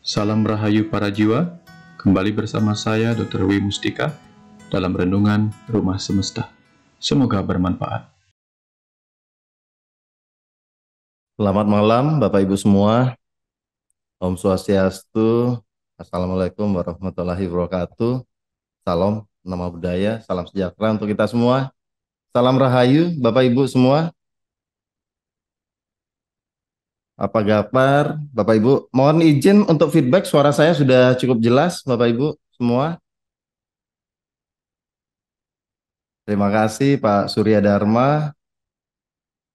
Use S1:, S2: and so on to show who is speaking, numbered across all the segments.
S1: Salam Rahayu para jiwa, kembali bersama saya Dr. W. Mustika dalam Renungan Rumah Semesta. Semoga bermanfaat.
S2: Selamat malam Bapak Ibu semua. Om Swastiastu. Assalamualaikum warahmatullahi wabarakatuh. Salam, nama budaya, salam sejahtera untuk kita semua. Salam Rahayu Bapak Ibu semua. Apa kabar Bapak Ibu? Mohon izin untuk feedback, suara saya sudah cukup jelas Bapak Ibu semua. Terima kasih Pak Surya Dharma.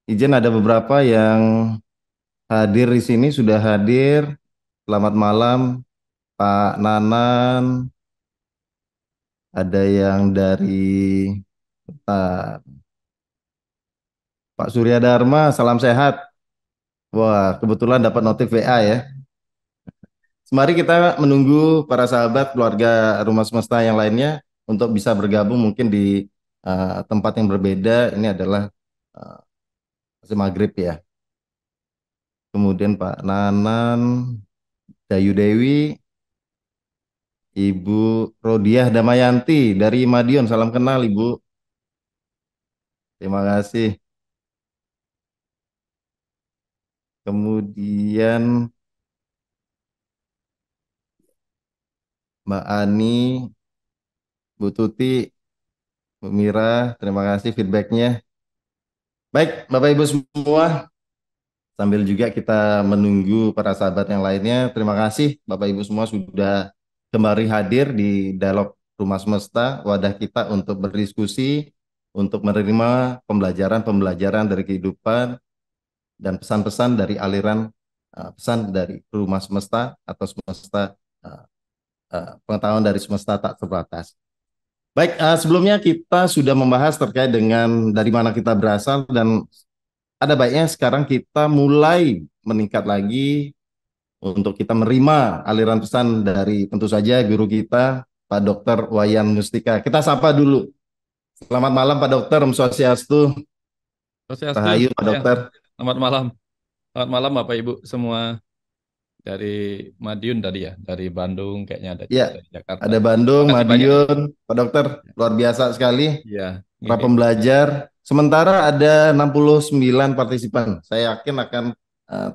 S2: Izin ada beberapa yang hadir di sini, sudah hadir. Selamat malam Pak Nanan. Ada yang dari Pak Surya Dharma, salam sehat. Wah, kebetulan dapat notif WA ya. Mari kita menunggu para sahabat keluarga Rumah Semesta yang lainnya untuk bisa bergabung mungkin di tempat yang berbeda. Ini adalah uh, masih maghrib ya. Kemudian Pak Nanan, Dayu Dewi, Ibu Rodiah Damayanti dari Madiun. Salam kenal Ibu. Terima kasih. Kemudian Mbak Ani, Bu Tuti, Bu Mira, terima kasih feedbacknya. Baik, Bapak Ibu semua, sambil juga kita menunggu para sahabat yang lainnya, terima kasih Bapak Ibu semua sudah kembali hadir di Dialog Rumah Semesta, wadah kita untuk berdiskusi, untuk menerima pembelajaran-pembelajaran dari kehidupan dan pesan-pesan dari aliran pesan dari Rumah Semesta atau semesta pengetahuan dari semesta tak terbatas. Baik, sebelumnya kita sudah membahas terkait dengan dari mana kita berasal dan ada baiknya sekarang kita mulai meningkat lagi untuk kita menerima aliran pesan dari tentu saja guru kita, Pak Dr. Wayan Mustika. Kita sapa dulu. Selamat malam Pak Dokter, Om Swastiastu.
S1: Swastiastu,
S2: Rahayu Pak
S1: ya.
S2: Dokter.
S1: Selamat malam. Selamat malam Bapak Ibu semua dari Madiun tadi ya, dari Bandung kayaknya ada juga
S2: Ya,
S1: dari Jakarta.
S2: ada
S1: Terima
S2: Bandung,
S1: kasih banyak ya.
S2: Madiun, Pak Dokter. Luar biasa sekali
S1: Ya,
S2: para
S1: ini.
S2: pembelajar. Sementara ada 69 partisipan. Saya yakin akan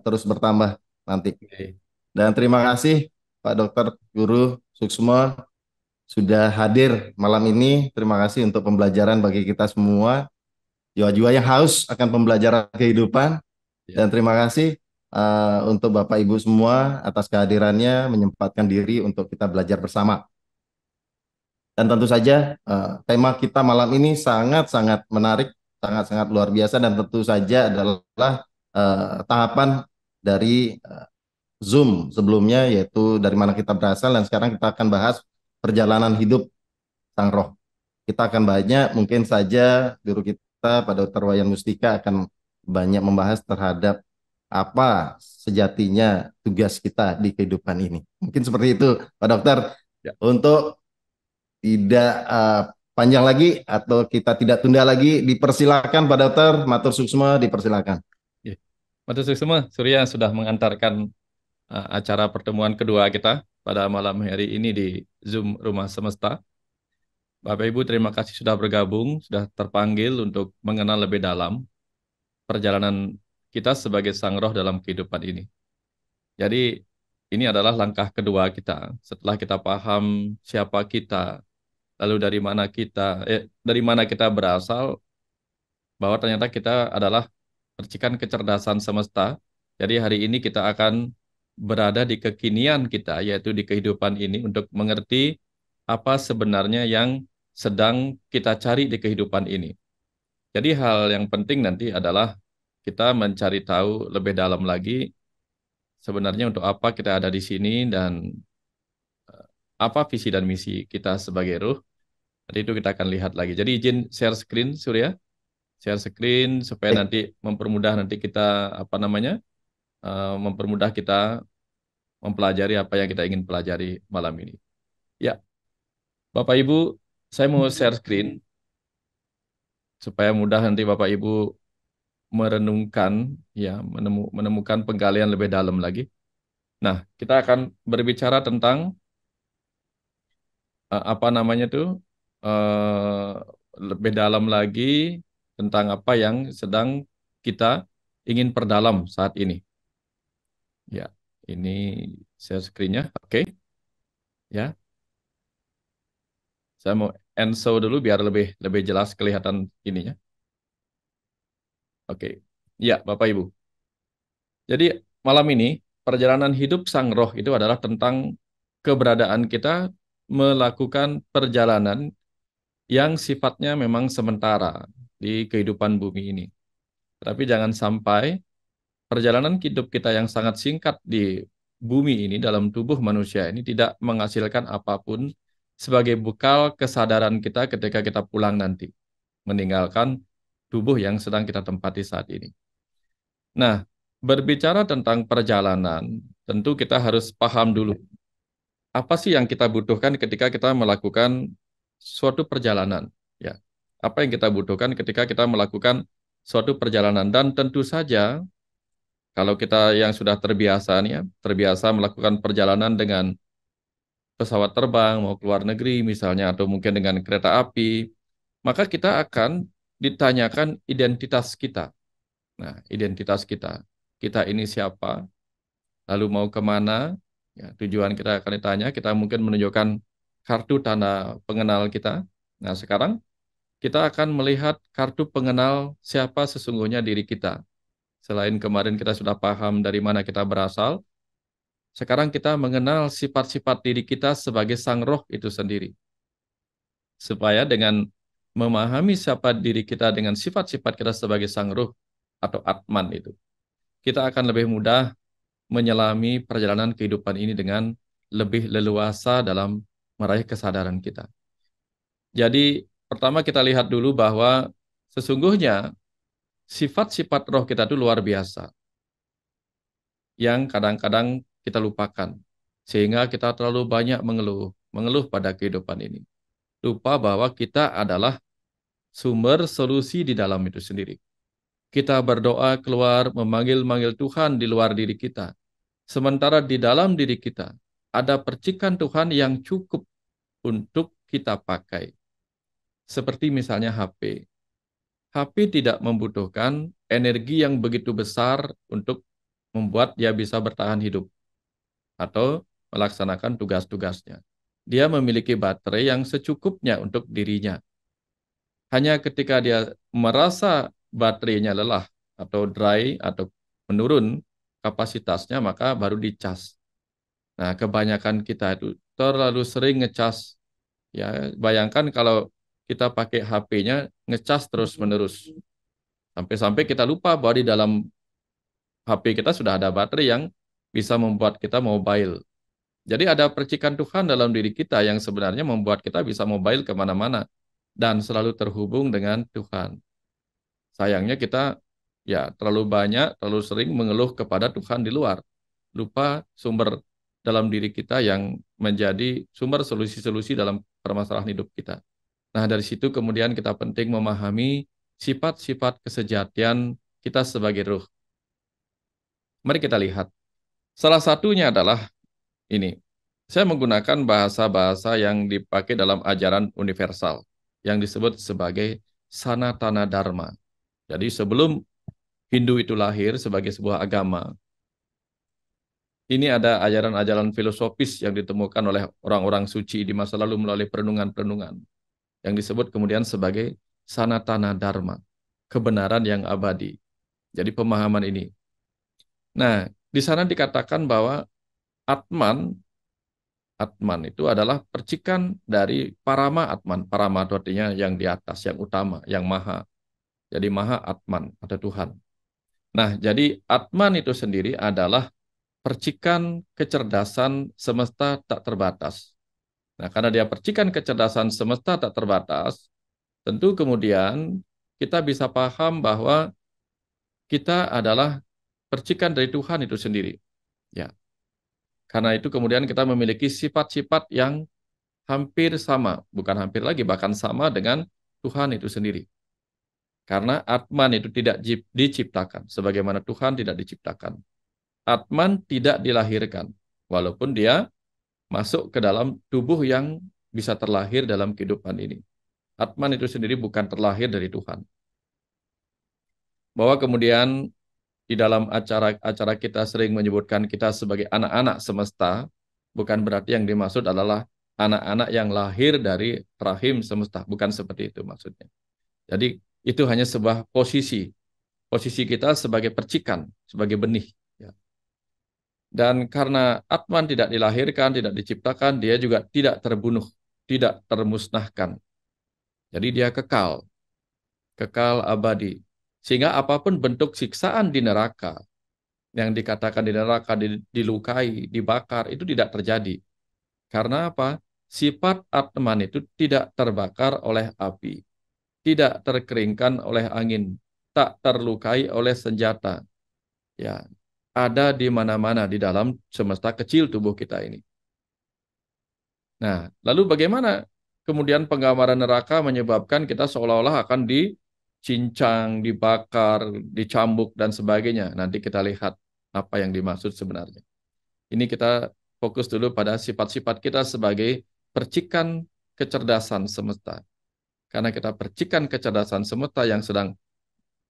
S2: terus bertambah nanti.
S1: Oke.
S2: Dan terima kasih Pak Dokter Guru Suksma sudah hadir malam ini. Terima kasih untuk pembelajaran bagi kita semua. Jiwa-jiwa yang haus akan pembelajaran kehidupan.
S1: Ya,
S2: Dan terima kasih untuk Bapak Ibu semua atas kehadirannya menyempatkan diri untuk kita belajar bersama. Dan tentu saja tema kita malam ini sangat-sangat menarik, sangat-sangat luar biasa dan tentu saja adalah tahapan dari Zoom sebelumnya yaitu dari mana kita berasal dan sekarang kita akan bahas perjalanan hidup Sang Roh. Kita akan banyak mungkin saja guru kita Pak Dr. Wayan Mustika akan banyak membahas terhadap apa sejatinya tugas kita di kehidupan ini. Mungkin seperti itu Pak Dokter.
S1: ya.
S2: Untuk tidak panjang lagi atau kita tidak tunda lagi dipersilakan Pak Dokter Matur Suksma dipersilakan.
S1: Ya. Matur semua, Surya sudah mengantarkan acara pertemuan kedua kita pada malam hari ini di Zoom Rumah Semesta. Bapak Ibu, terima kasih sudah bergabung, sudah terpanggil untuk mengenal lebih dalam perjalanan kita sebagai sang roh dalam kehidupan ini. Jadi, ini adalah langkah kedua kita. Setelah kita paham siapa kita, lalu dari mana kita berasal, bahwa ternyata kita adalah percikan kecerdasan semesta. Jadi hari ini kita akan berada di kekinian kita, yaitu di kehidupan ini untuk mengerti apa sebenarnya yang sedang kita cari di kehidupan ini. Jadi hal yang penting nanti adalah kita mencari tahu lebih dalam lagi sebenarnya untuk apa kita ada di sini dan apa visi dan misi kita sebagai ruh. Nanti itu kita akan lihat lagi. Jadi izin share screen, Surya. Share screen supaya
S2: Baik,
S1: nanti mempermudah nanti kita apa namanya mempermudah kita mempelajari apa yang kita ingin pelajari malam ini. Ya, Bapak Ibu, saya mau share screen supaya mudah nanti Bapak Ibu merenungkan, ya menemukan penggalian lebih dalam lagi. Nah, kita akan berbicara tentang apa namanya tuh eh, lebih dalam lagi tentang apa yang sedang kita ingin perdalam saat ini. Ya, ini share screen-nya. Oke, ya. Saya mau show dulu biar lebih lebih jelas kelihatan ininya. Oke. Ya, Bapak Ibu. Jadi malam ini perjalanan hidup sang roh itu adalah tentang keberadaan kita melakukan perjalanan yang sifatnya memang sementara di kehidupan bumi ini. Tapi jangan sampai perjalanan hidup kita yang sangat singkat di bumi ini dalam tubuh manusia ini tidak menghasilkan apapun sebagai bekal kesadaran kita ketika kita pulang nanti, meninggalkan tubuh yang sedang kita tempati saat ini. Nah, berbicara tentang perjalanan, tentu kita harus paham dulu apa sih yang kita butuhkan ketika kita melakukan suatu perjalanan, ya. Apa yang kita butuhkan ketika kita melakukan suatu perjalanan dan tentu saja kalau kita yang sudah terbiasa nih ya, terbiasa melakukan perjalanan dengan pesawat terbang mau keluar negeri misalnya atau mungkin dengan kereta api, maka kita akan ditanyakan identitas kita. Nah, identitas kita. Kita ini siapa, lalu mau kemana, ya, tujuan kita akan ditanya, kita mungkin menunjukkan kartu tanda pengenal kita. Nah, sekarang kita akan melihat kartu pengenal siapa sesungguhnya diri kita. Selain kemarin kita sudah paham dari mana kita berasal, sekarang kita mengenal sifat-sifat diri kita sebagai sang roh itu sendiri. Supaya dengan memahami siapa diri kita dengan sifat-sifat kita sebagai sang roh atau Atman itu, kita akan lebih mudah menyelami perjalanan kehidupan ini dengan lebih leluasa dalam meraih kesadaran kita. Jadi, pertama kita lihat dulu bahwa sesungguhnya sifat-sifat roh kita itu luar biasa, yang kadang-kadang kita lupakan, sehingga kita terlalu banyak mengeluh pada kehidupan ini. Lupa bahwa kita adalah sumber solusi di dalam itu sendiri. Kita berdoa keluar, memanggil-manggil Tuhan di luar diri kita. Sementara di dalam diri kita ada percikan Tuhan yang cukup untuk kita pakai. Seperti misalnya HP. HP tidak membutuhkan energi yang begitu besar untuk membuat dia bisa bertahan hidup atau melaksanakan tugas-tugasnya. Dia memiliki baterai yang secukupnya untuk dirinya. Hanya ketika dia merasa baterainya lelah atau dry atau menurun kapasitasnya, maka baru dicas. Nah, kebanyakan kita itu terlalu sering ngecas. Ya, bayangkan kalau kita pakai HP-nya ngecas terus-menerus. Sampai-sampai kita lupa bahwa di dalam HP kita sudah ada baterai yang bisa membuat kita mobile. Jadi ada percikan Tuhan dalam diri kita yang sebenarnya membuat kita bisa mobile kemana-mana dan selalu terhubung dengan Tuhan. Sayangnya kita ya terlalu banyak, terlalu sering mengeluh kepada Tuhan di luar. Lupa sumber dalam diri kita yang menjadi sumber solusi-solusi dalam permasalahan hidup kita. Nah, dari situ kemudian kita penting memahami sifat-sifat kesejatian kita sebagai ruh. Mari kita lihat. Salah satunya adalah ini. Saya menggunakan bahasa-bahasa yang dipakai dalam ajaran universal yang disebut sebagai Sanatana Dharma. Jadi sebelum Hindu itu lahir sebagai sebuah agama, ini ada ajaran-ajaran filosofis yang ditemukan oleh orang-orang suci di masa lalu melalui perenungan-perenungan yang disebut kemudian sebagai Sanatana Dharma, kebenaran yang abadi. Jadi pemahaman ini. Nah, di sana dikatakan bahwa Atman, Atman itu adalah percikan dari Parama Atman. Parama itu artinya yang di atas, yang utama, yang maha. Jadi maha Atman, ada Tuhan. Nah, jadi Atman itu sendiri adalah percikan kecerdasan semesta tak terbatas. Nah, karena dia percikan kecerdasan semesta tak terbatas, tentu kemudian kita bisa paham bahwa kita adalah percikan dari Tuhan itu sendiri. Ya, karena itu kemudian kita memiliki sifat-sifat yang hampir sama, bukan hampir lagi, bahkan sama dengan Tuhan itu sendiri. Karena Atman itu tidak diciptakan, sebagaimana Tuhan tidak diciptakan. Atman tidak dilahirkan, walaupun dia masuk ke dalam tubuh yang bisa terlahir dalam kehidupan ini. Atman itu sendiri bukan terlahir dari Tuhan. Bahwa kemudian di dalam acara-acara kita sering menyebutkan kita sebagai anak-anak semesta, bukan berarti yang dimaksud adalah anak-anak yang lahir dari rahim semesta, bukan seperti itu maksudnya. Jadi itu hanya sebuah posisi kita sebagai percikan, sebagai benih. Ya. Dan karena Atman tidak dilahirkan, tidak diciptakan, dia juga tidak terbunuh, tidak termusnahkan. Jadi dia kekal, kekal abadi. Sehingga apapun bentuk siksaan di neraka, yang dikatakan di neraka dilukai, dibakar, itu tidak terjadi. Karena apa? Sifat Atman itu tidak terbakar oleh api, tidak terkeringkan oleh angin, tak terlukai oleh senjata. Ya, ada di mana-mana di dalam semesta kecil tubuh kita ini. Nah, lalu bagaimana kemudian penggambaran neraka menyebabkan kita seolah-olah akan dicincang, dibakar, dicambuk, dan sebagainya. Nanti kita lihat apa yang dimaksud sebenarnya. Ini kita fokus dulu pada sifat-sifat kita sebagai percikan kecerdasan semesta. Karena kita percikan kecerdasan semesta yang sedang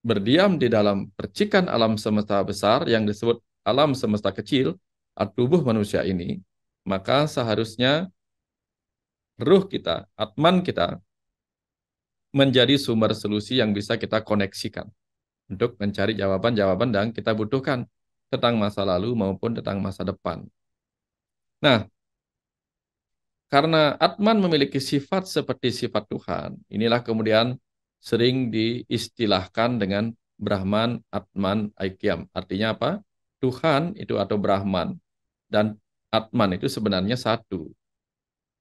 S1: berdiam di dalam percikan alam semesta besar yang disebut alam semesta kecil, atau tubuh manusia ini, maka seharusnya ruh kita, atman kita, menjadi sumber solusi yang bisa kita koneksikan untuk mencari jawaban-jawaban yang kita butuhkan tentang masa lalu maupun tentang masa depan. Nah, karena Atman memiliki sifat seperti sifat Tuhan, inilah kemudian sering diistilahkan dengan Brahman, Atman, Aikyam. Artinya apa? Tuhan itu atau Brahman dan Atman itu sebenarnya satu.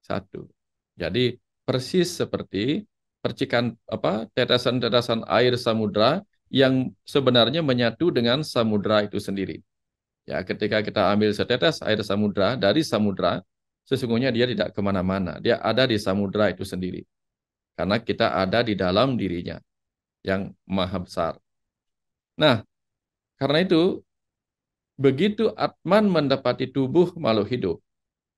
S1: Satu. Jadi persis seperti percikan apa tetesan-tetesan air samudra yang sebenarnya menyatu dengan samudra itu sendiri. Ya, ketika kita ambil setetes air samudra dari samudra, sesungguhnya dia tidak kemana-mana. Dia ada di samudra itu sendiri. Karena kita ada di dalam dirinya yang maha besar. Nah, karena itu, begitu Atman mendapati tubuh makhluk hidup,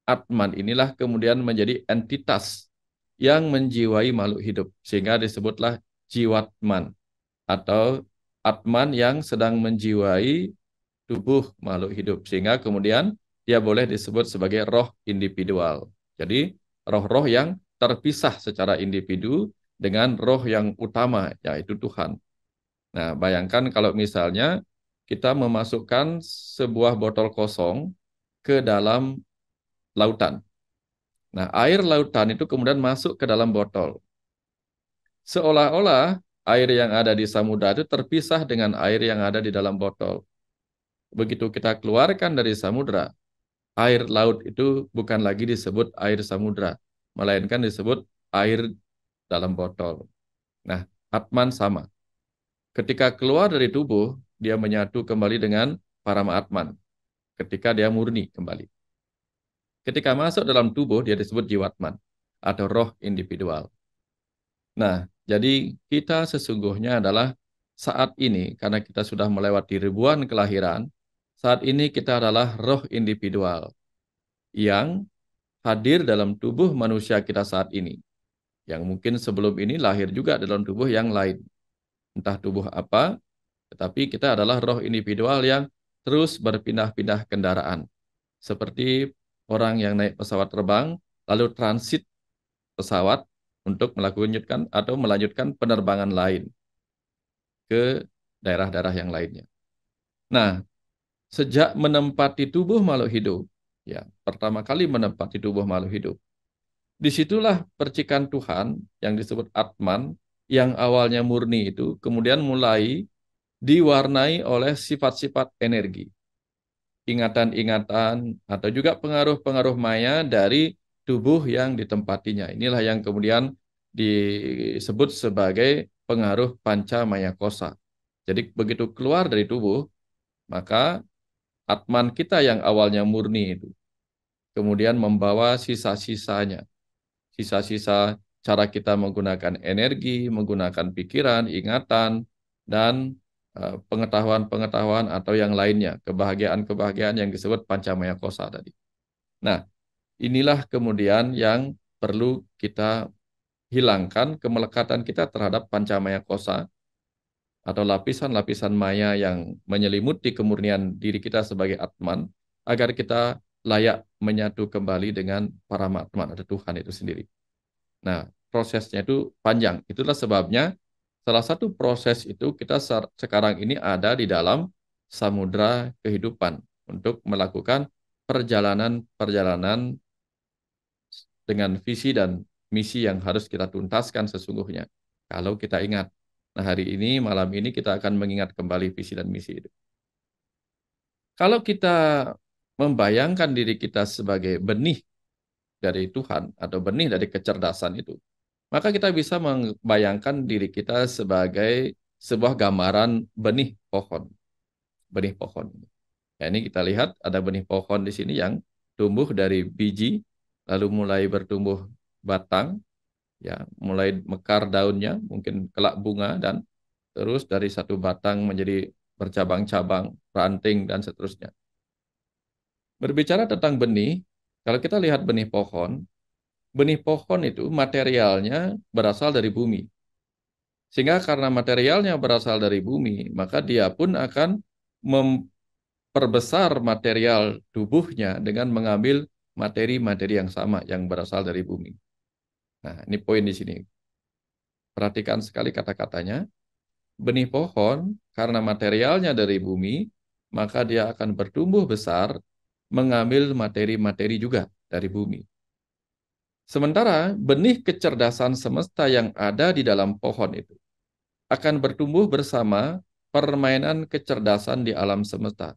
S1: Atman inilah kemudian menjadi entitas yang menjiwai makhluk hidup. Sehingga disebutlah jiwatman atau Atman yang sedang menjiwai tubuh makhluk hidup. Sehingga kemudian dia boleh disebut sebagai roh individual. Jadi roh-roh yang terpisah secara individu dengan roh yang utama, yaitu Tuhan. Nah, bayangkan kalau misalnya kita memasukkan sebuah botol kosong ke dalam lautan. Nah, air lautan itu kemudian masuk ke dalam botol. Seolah-olah air yang ada di samudra itu terpisah dengan air yang ada di dalam botol. Begitu kita keluarkan dari samudra, air laut itu bukan lagi disebut air samudra, melainkan disebut air dalam botol. Nah, Atman sama. Ketika keluar dari tubuh, dia menyatu kembali dengan Parama Atman. Ketika dia murni kembali. Ketika masuk dalam tubuh, dia disebut Jiwatman atau roh individual. Nah, jadi kita sesungguhnya adalah saat ini, karena kita sudah melewati ribuan kelahiran, saat ini kita adalah roh individual yang hadir dalam tubuh manusia kita saat ini. Yang mungkin sebelum ini lahir juga dalam tubuh yang lain. Entah tubuh apa, tetapi kita adalah roh individual yang terus berpindah-pindah kendaraan. Seperti orang yang naik pesawat terbang, lalu transit pesawat untuk melanjutkan atau melanjutkan penerbangan lain ke daerah-daerah yang lainnya. Nah, sejak menempati tubuh makhluk hidup, ya, pertama kali menempati tubuh makhluk hidup, disitulah percikan Tuhan yang disebut Atman, yang awalnya murni itu, kemudian mulai diwarnai oleh sifat-sifat energi, ingatan-ingatan, atau juga pengaruh-pengaruh maya dari tubuh yang ditempatinya. Inilah yang kemudian disebut sebagai pengaruh panca maya kosa. Jadi begitu keluar dari tubuh, maka Atman kita yang awalnya murni itu kemudian membawa sisa-sisanya, sisa-sisa cara kita menggunakan energi, menggunakan pikiran, ingatan, dan pengetahuan-pengetahuan atau yang lainnya, kebahagiaan-kebahagiaan yang disebut pancamaya kosa tadi. Nah, inilah kemudian yang perlu kita hilangkan kemelekatan kita terhadap pancamaya kosa atau lapisan-lapisan maya yang menyelimuti kemurnian diri kita sebagai Atman, agar kita layak menyatu kembali dengan para Atman atau Tuhan itu sendiri. Nah, prosesnya itu panjang. Itulah sebabnya salah satu proses itu kita sekarang ini ada di dalam samudra kehidupan untuk melakukan perjalanan-perjalanan dengan visi dan misi yang harus kita tuntaskan sesungguhnya. Kalau kita ingat. Nah, hari ini, malam ini kita akan mengingat kembali visi dan misi itu. Kalau kita membayangkan diri kita sebagai benih dari Tuhan atau benih dari kecerdasan itu, maka kita bisa membayangkan diri kita sebagai sebuah gambaran benih pohon. Benih pohon. Ya, ini kita lihat ada benih pohon di sini yang tumbuh dari biji, lalu mulai bertumbuh batang, ya, mulai mekar daunnya, mungkin kelak bunga, dan terus dari satu batang menjadi bercabang-cabang, ranting, dan seterusnya. Berbicara tentang benih, kalau kita lihat benih pohon itu materialnya berasal dari bumi. Sehingga karena materialnya berasal dari bumi, maka dia pun akan memperbesar material tubuhnya dengan mengambil materi-materi yang sama yang berasal dari bumi. Nah, ini poin di sini. Perhatikan sekali kata-katanya. Benih pohon, karena materialnya dari bumi, maka dia akan bertumbuh besar, mengambil materi-materi juga dari bumi. Sementara benih kecerdasan semesta yang ada di dalam pohon itu akan bertumbuh bersama permainan kecerdasan di alam semesta.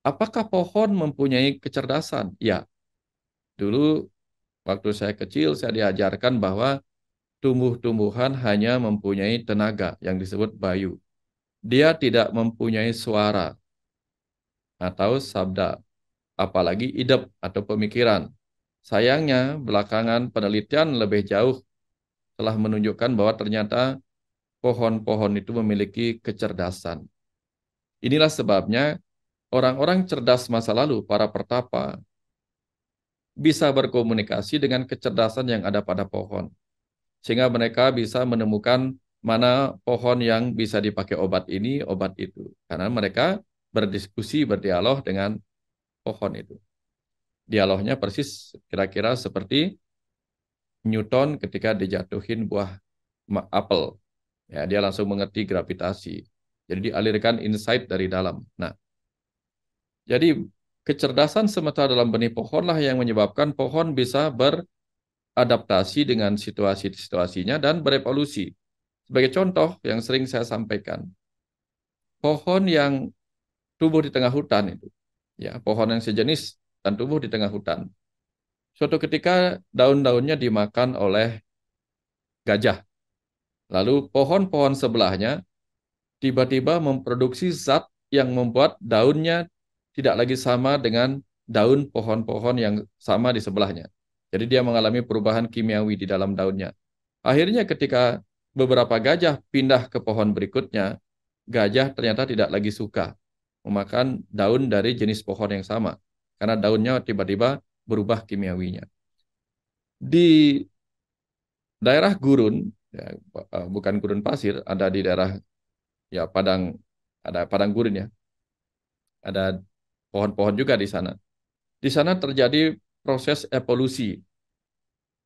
S1: Apakah pohon mempunyai kecerdasan? Ya, dulu waktu saya kecil saya diajarkan bahwa tumbuh-tumbuhan hanya mempunyai tenaga yang disebut bayu. Dia tidak mempunyai suara atau sabda, apalagi idep atau pemikiran. Sayangnya, belakangan penelitian lebih jauh telah menunjukkan bahwa ternyata pohon-pohon itu memiliki kecerdasan. Inilah sebabnya orang-orang cerdas masa lalu, para pertapa, bisa berkomunikasi dengan kecerdasan yang ada pada pohon. Sehingga mereka bisa menemukan mana pohon yang bisa dipakai obat ini, obat itu. Karena mereka berdiskusi, berdialog dengan pohon itu. Dialognya persis kira-kira seperti Newton ketika dijatuhin buah apel. Ya, dia langsung mengerti gravitasi. Jadi dialirkan insight dari dalam. Nah, jadi kecerdasan semesta dalam benih pohonlah yang menyebabkan pohon bisa beradaptasi dengan situasi-situasinya dan berevolusi. Sebagai contoh yang sering saya sampaikan, pohon yang tumbuh di tengah hutan itu, ya, pohon yang sejenis dan tumbuh di tengah hutan. Suatu ketika daun-daunnya dimakan oleh gajah. Lalu pohon-pohon sebelahnya tiba-tiba memproduksi zat yang membuat daunnya tidak lagi sama dengan daun pohon-pohon yang sama di sebelahnya. Jadi dia mengalami perubahan kimiawi di dalam daunnya. Akhirnya ketika beberapa gajah pindah ke pohon berikutnya, gajah ternyata tidak lagi suka memakan daun dari jenis pohon yang sama. Karena daunnya tiba-tiba berubah kimiawinya. Di daerah gurun, ya, bukan gurun pasir, ada di daerah ya padang, ada padang gurun ya, ada pohon-pohon juga di sana. Di sana terjadi proses evolusi,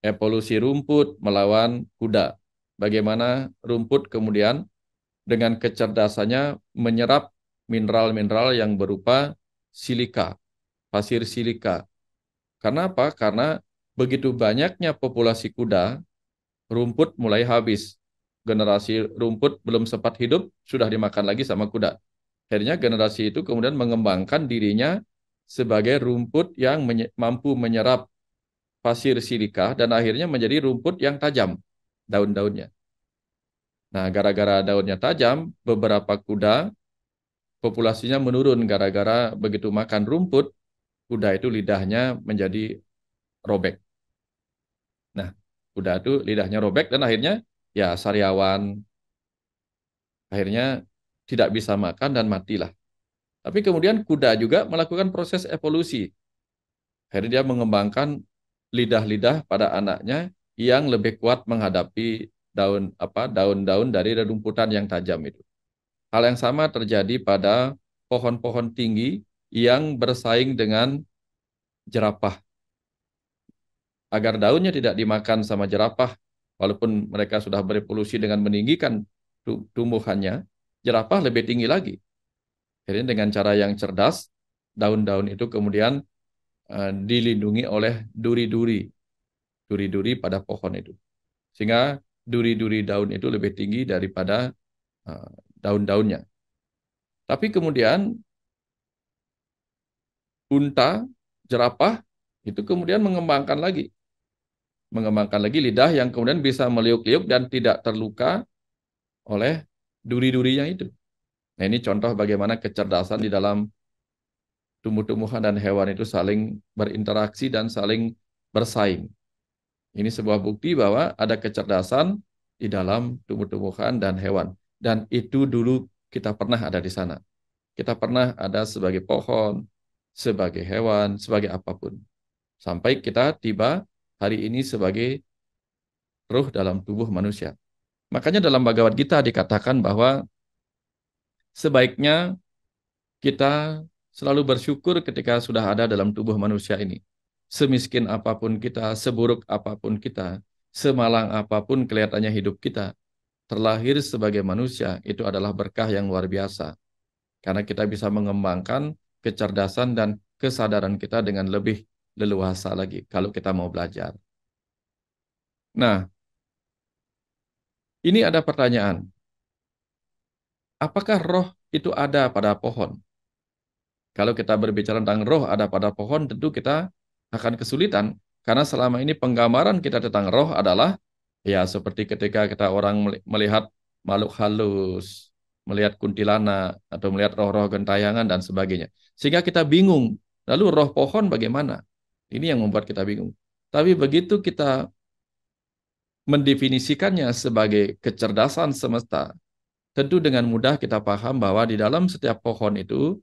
S1: evolusi rumput melawan kuda. Bagaimana rumput kemudian dengan kecerdasannya menyerap mineral-mineral yang berupa silika, pasir silika. Karena apa? Karena begitu banyaknya populasi kuda, rumput mulai habis. Generasi rumput belum sempat hidup, sudah dimakan lagi sama kuda. Akhirnya generasi itu kemudian mengembangkan dirinya sebagai rumput yang mampu menyerap pasir silika dan akhirnya menjadi rumput yang tajam daun-daunnya. Nah, gara-gara daunnya tajam, beberapa kuda populasinya menurun gara-gara begitu makan rumput, kuda itu lidahnya menjadi robek. Nah, kuda itu lidahnya robek dan akhirnya ya sariawan, akhirnya tidak bisa makan dan matilah. Tapi kemudian kuda juga melakukan proses evolusi. Akhirnya dia mengembangkan lidah-lidah pada anaknya yang lebih kuat menghadapi daun-daun dari rerumputan yang tajam itu. Hal yang sama terjadi pada pohon-pohon tinggi yang bersaing dengan jerapah. Agar daunnya tidak dimakan sama jerapah, walaupun mereka sudah berevolusi dengan meninggikan tumbuhannya, jerapah lebih tinggi lagi. Jadi dengan cara yang cerdas, daun-daun itu kemudian dilindungi oleh duri-duri, duri-duri pada pohon itu. Sehingga duri-duri daun itu lebih tinggi daripada uh, daun-daunnya. Tapi kemudian unta, jerapah, itu kemudian mengembangkan lagi lidah yang kemudian bisa meliuk-liuk dan tidak terluka oleh duri-durinya itu. Nah, ini contoh bagaimana kecerdasan di dalam tumbuh-tumbuhan dan hewan itu saling berinteraksi dan saling bersaing. Ini sebuah bukti bahwa ada kecerdasan di dalam tumbuh-tumbuhan dan hewan. Dan itu dulu kita pernah ada di sana. Kita pernah ada sebagai pohon, sebagai hewan, sebagai apapun. Sampai kita tiba hari ini sebagai ruh dalam tubuh manusia. Makanya dalam Bhagavad Gita dikatakan bahwa sebaiknya kita selalu bersyukur ketika sudah ada dalam tubuh manusia ini. Semiskin apapun kita, seburuk apapun kita, semalang apapun kelihatannya hidup kita, terlahir sebagai manusia itu adalah berkah yang luar biasa. Karena kita bisa mengembangkan kecerdasan dan kesadaran kita dengan lebih leluasa lagi kalau kita mau belajar. Nah, ini ada pertanyaan. Apakah roh itu ada pada pohon? Kalau kita berbicara tentang roh ada pada pohon, tentu kita akan kesulitan. Karena selama ini penggambaran kita tentang roh adalah, ya seperti ketika kita orang melihat makhluk halus, melihat kuntilanak, atau melihat roh-roh gentayangan, dan sebagainya. Sehingga kita bingung, lalu roh pohon bagaimana? Ini yang membuat kita bingung. Tapi begitu kita mendefinisikannya sebagai kecerdasan semesta, tentu dengan mudah kita paham bahwa di dalam setiap pohon itu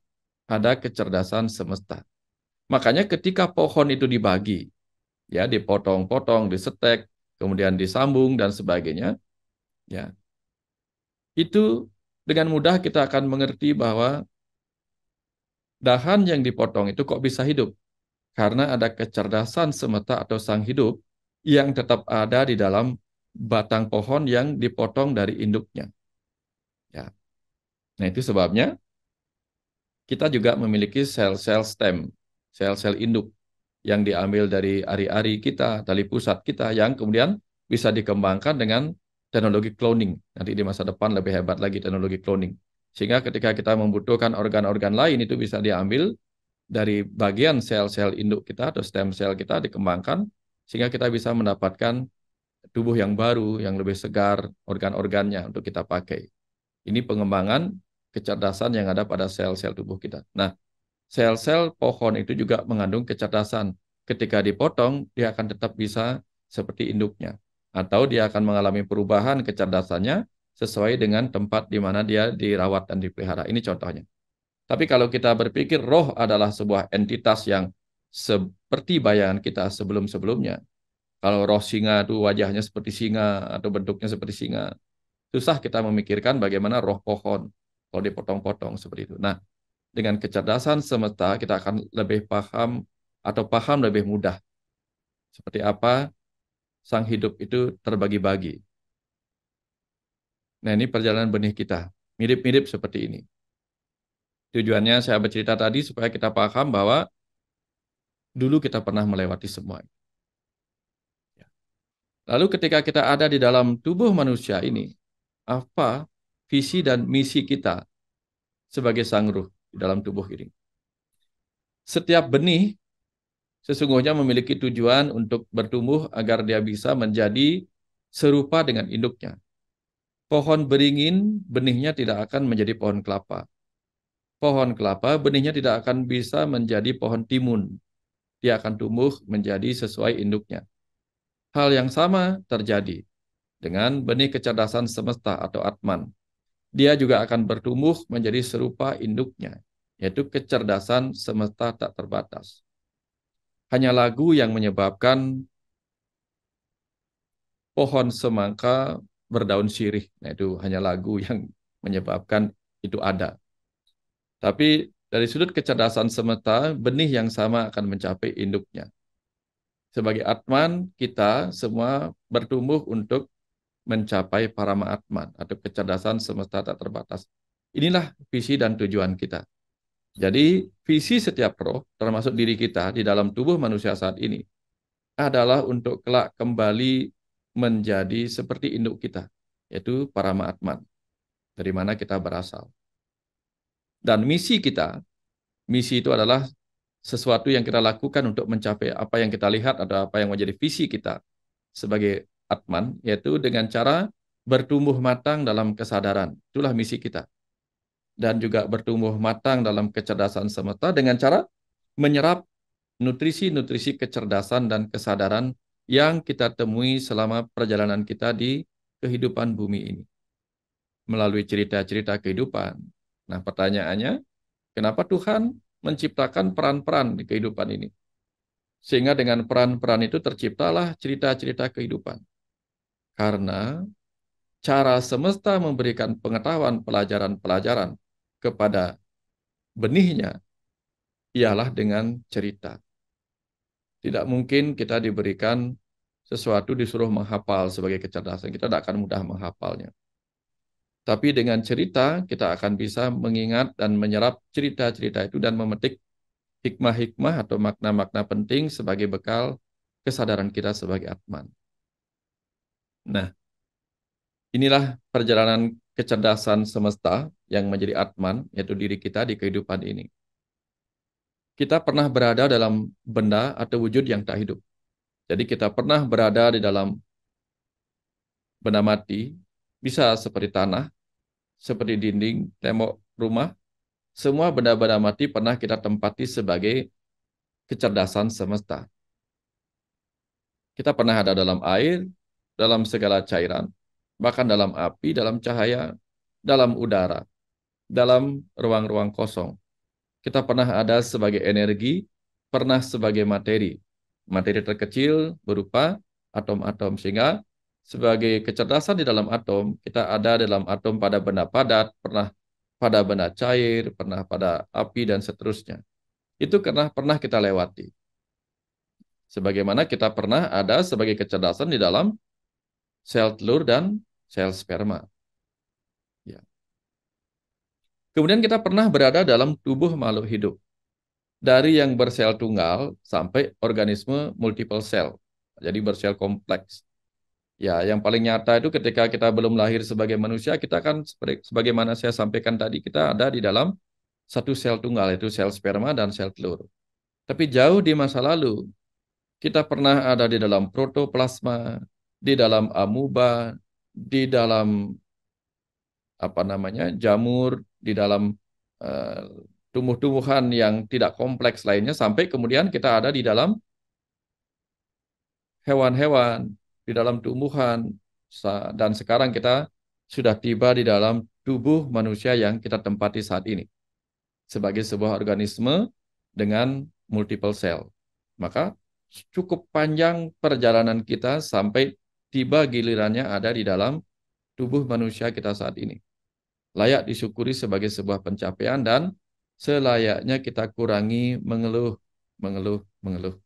S1: ada kecerdasan semesta. Makanya ketika pohon itu dibagi, ya dipotong-potong, disetek, kemudian disambung dan sebagainya, ya itu dengan mudah kita akan mengerti bahwa dahan yang dipotong itu kok bisa hidup karena ada kecerdasan semesta atau sang hidup yang tetap ada di dalam batang pohon yang dipotong dari induknya. Ya, nah itu sebabnya kita juga memiliki sel-sel stem, sel-sel induk yang diambil dari ari-ari kita, tali pusat kita, yang kemudian bisa dikembangkan dengan teknologi cloning. Nanti di masa depan lebih hebat lagi teknologi cloning. Sehingga ketika kita membutuhkan organ-organ lain, itu bisa diambil dari bagian sel-sel induk kita atau stem sel kita, dikembangkan, sehingga kita bisa mendapatkan tubuh yang baru, yang lebih segar, organ-organnya untuk kita pakai. Ini pengembangan kecerdasan yang ada pada sel-sel tubuh kita. Nah, sel-sel pohon itu juga mengandung kecerdasan. Ketika dipotong, dia akan tetap bisa seperti induknya. Atau dia akan mengalami perubahan kecerdasannya sesuai dengan tempat di mana dia dirawat dan dipelihara. Ini contohnya. Tapi kalau kita berpikir roh adalah sebuah entitas yang seperti bayangan kita sebelum-sebelumnya. Kalau roh singa itu wajahnya seperti singa atau bentuknya seperti singa. Susah kita memikirkan bagaimana roh pohon kalau dipotong-potong seperti itu. Nah, dengan kecerdasan semesta kita akan lebih paham atau paham lebih mudah seperti apa sang hidup itu terbagi-bagi. Nah, ini perjalanan benih kita. Mirip-mirip seperti ini. Tujuannya saya bercerita tadi supaya kita paham bahwa dulu kita pernah melewati semua. Lalu ketika kita ada di dalam tubuh manusia ini, apa visi dan misi kita sebagai sang ruh di dalam tubuh ini? Setiap benih sesungguhnya memiliki tujuan untuk bertumbuh agar dia bisa menjadi serupa dengan induknya. Pohon beringin, benihnya tidak akan menjadi pohon kelapa. Pohon kelapa, benihnya tidak akan bisa menjadi pohon timun. Dia akan tumbuh menjadi sesuai induknya. Hal yang sama terjadi dengan benih kecerdasan semesta atau Atman. dia juga akan bertumbuh menjadi serupa induknya, yaitu kecerdasan semesta tak terbatas. Hanya lagu yang menyebabkan pohon semangka berdaun sirih. Nah, itu hanya lagu yang menyebabkan itu ada. Tapi dari sudut kecerdasan semesta, benih yang sama akan mencapai induknya. Sebagai Atman, kita semua bertumbuh untuk mencapai Parama Atman atau kecerdasan semesta tak terbatas. Inilah visi dan tujuan kita. Jadi visi setiap roh, termasuk diri kita di dalam tubuh manusia saat ini, adalah untuk kelak kembali menjadi seperti induk kita, yaitu Parama Atman, dari mana kita berasal. Dan misi kita, misi itu adalah sesuatu yang kita lakukan untuk mencapai apa yang kita lihat atau apa yang menjadi visi kita sebagai Atman, yaitu dengan cara bertumbuh matang dalam kesadaran. Itulah misi kita. Dan juga bertumbuh matang dalam kecerdasan semesta dengan cara menyerap nutrisi-nutrisi kecerdasan dan kesadaran yang kita temui selama perjalanan kita di kehidupan bumi ini. Melalui cerita-cerita kehidupan. Nah, pertanyaannya, kenapa Tuhan menciptakan peran-peran di kehidupan ini? Sehingga dengan peran-peran itu terciptalah cerita-cerita kehidupan. Karena cara semesta memberikan pengetahuan pelajaran-pelajaran kepada benihnya ialah dengan cerita. Tidak mungkin kita diberikan sesuatu disuruh menghafal sebagai kecerdasan. Kita tidak akan mudah menghafalnya. Tapi dengan cerita kita akan bisa mengingat dan menyerap cerita-cerita itu dan memetik hikmah-hikmah atau makna-makna penting sebagai bekal kesadaran kita sebagai Atman. Nah, inilah perjalanan kecerdasan semesta yang menjadi Atman, yaitu diri kita di kehidupan ini. Kita pernah berada dalam benda atau wujud yang tak hidup. Jadi kita pernah berada di dalam benda mati, bisa seperti tanah, seperti dinding, tembok rumah. Semua benda-benda mati pernah kita tempati sebagai kecerdasan semesta. Kita pernah ada dalam air, dalam segala cairan, bahkan dalam api, dalam cahaya, dalam udara, dalam ruang-ruang kosong. Kita pernah ada sebagai energi, pernah sebagai materi. Materi terkecil berupa atom-atom, sehingga sebagai kecerdasan di dalam atom, kita ada dalam atom pada benda padat, pernah pada benda cair, pernah pada api, dan seterusnya. Itu karena pernah kita lewati. Sebagaimana kita pernah ada sebagai kecerdasan di dalam sel telur dan sel sperma. Ya. Kemudian kita pernah berada dalam tubuh makhluk hidup. Dari yang bersel tunggal sampai organisme multiple cell. Jadi bersel kompleks. Ya, yang paling nyata itu ketika kita belum lahir sebagai manusia, kita kan sebagaimana saya sampaikan tadi, kita ada di dalam satu sel tunggal, yaitu sel sperma dan sel telur. Tapi jauh di masa lalu, kita pernah ada di dalam protoplasma, di dalam amuba, di dalam jamur, di dalam uh, tumbuh-tumbuhan yang tidak kompleks lainnya, sampai kemudian kita ada di dalam hewan-hewan, di dalam tumbuhan, dan sekarang kita sudah tiba di dalam tubuh manusia yang kita tempati saat ini sebagai sebuah organisme dengan multiple cell. Maka cukup panjang perjalanan kita sampai tiba gilirannya ada di dalam tubuh manusia kita saat ini. Layak disyukuri sebagai sebuah pencapaian dan selayaknya kita kurangi mengeluh, mengeluh, mengeluh.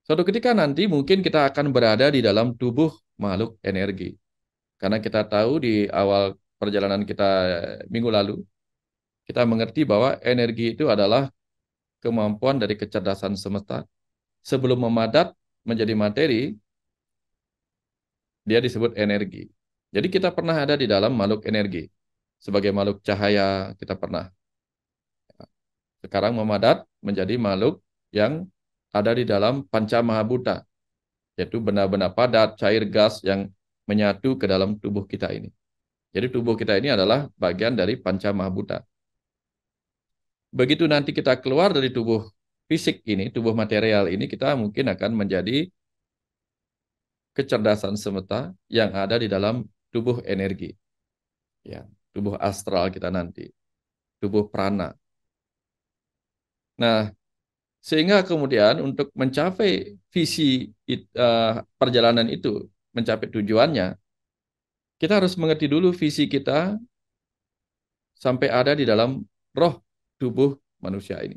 S1: Suatu ketika nanti mungkin kita akan berada di dalam tubuh makhluk energi. Karena kita tahu di awal perjalanan kita minggu lalu, kita mengerti bahwa energi itu adalah kemampuan dari kecerdasan semesta. Sebelum memadat menjadi materi, dia disebut energi. Jadi kita pernah ada di dalam makhluk energi. Sebagai makhluk cahaya, kita pernah. Sekarang memadat menjadi makhluk yang ada di dalam panca mahabhuta, yaitu benda-benda padat, cair, gas yang menyatu ke dalam tubuh kita ini. Jadi tubuh kita ini adalah bagian dari panca mahabhuta. Begitu nanti kita keluar dari tubuh fisik ini, tubuh material ini, kita mungkin akan menjadi kecerdasan semesta yang ada di dalam tubuh energi. ya, tubuh astral kita nanti, tubuh prana. Nah, sehingga kemudian untuk mencapai visi perjalanan itu, mencapai tujuannya, kita harus mengerti dulu visi kita sampai ada di dalam roh tubuh manusia ini.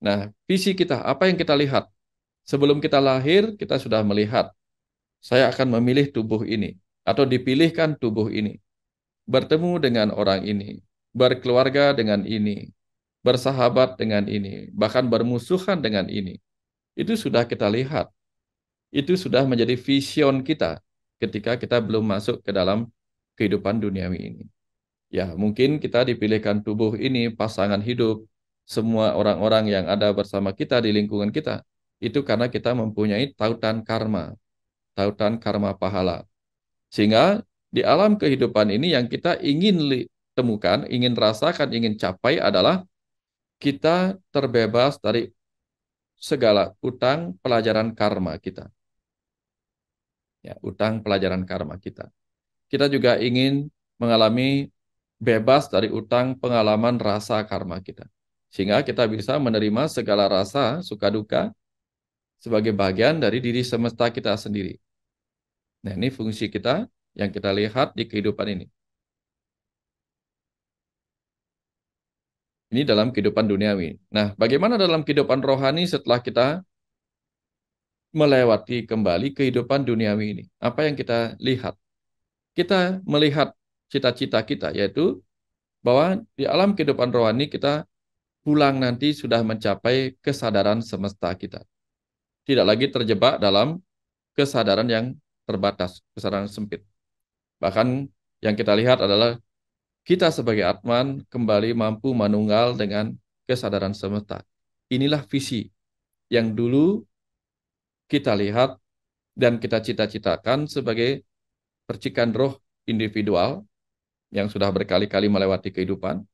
S1: Nah, visi kita, apa yang kita lihat? Sebelum kita lahir, kita sudah melihat, saya akan memilih tubuh ini, atau dipilihkan tubuh ini, bertemu dengan orang ini, berkeluarga dengan ini, bersahabat dengan ini, bahkan bermusuhan dengan ini. Itu sudah kita lihat. Itu sudah menjadi vision kita ketika kita belum masuk ke dalam kehidupan duniawi ini. Ya, mungkin kita dipilihkan tubuh ini, pasangan hidup, semua orang-orang yang ada bersama kita di lingkungan kita. Itu karena kita mempunyai tautan karma pahala. Sehingga di alam kehidupan ini yang kita ingin temukan, ingin rasakan, ingin capai adalah kita terbebas dari segala utang pelajaran karma kita. Ya, utang pelajaran karma kita. Kita juga ingin mengalami bebas dari utang pengalaman rasa karma kita. Sehingga kita bisa menerima segala rasa suka duka sebagai bagian dari diri semesta kita sendiri. Nah, ini fungsi kita yang kita lihat di kehidupan ini. Ini dalam kehidupan duniawi. Nah, bagaimana dalam kehidupan rohani setelah kita melewati kembali kehidupan duniawi ini? Apa yang kita lihat? Kita melihat cita-cita kita, yaitu bahwa di alam kehidupan rohani kita pulang nanti sudah mencapai kesadaran semesta kita. Tidak lagi terjebak dalam kesadaran yang terbatas, kesadaran sempit. Bahkan yang kita lihat adalah kita sebagai Atman kembali mampu manunggal dengan kesadaran semesta. Inilah visi yang dulu kita lihat dan kita cita-citakan sebagai percikan roh individual yang sudah berkali-kali melewati kehidupan,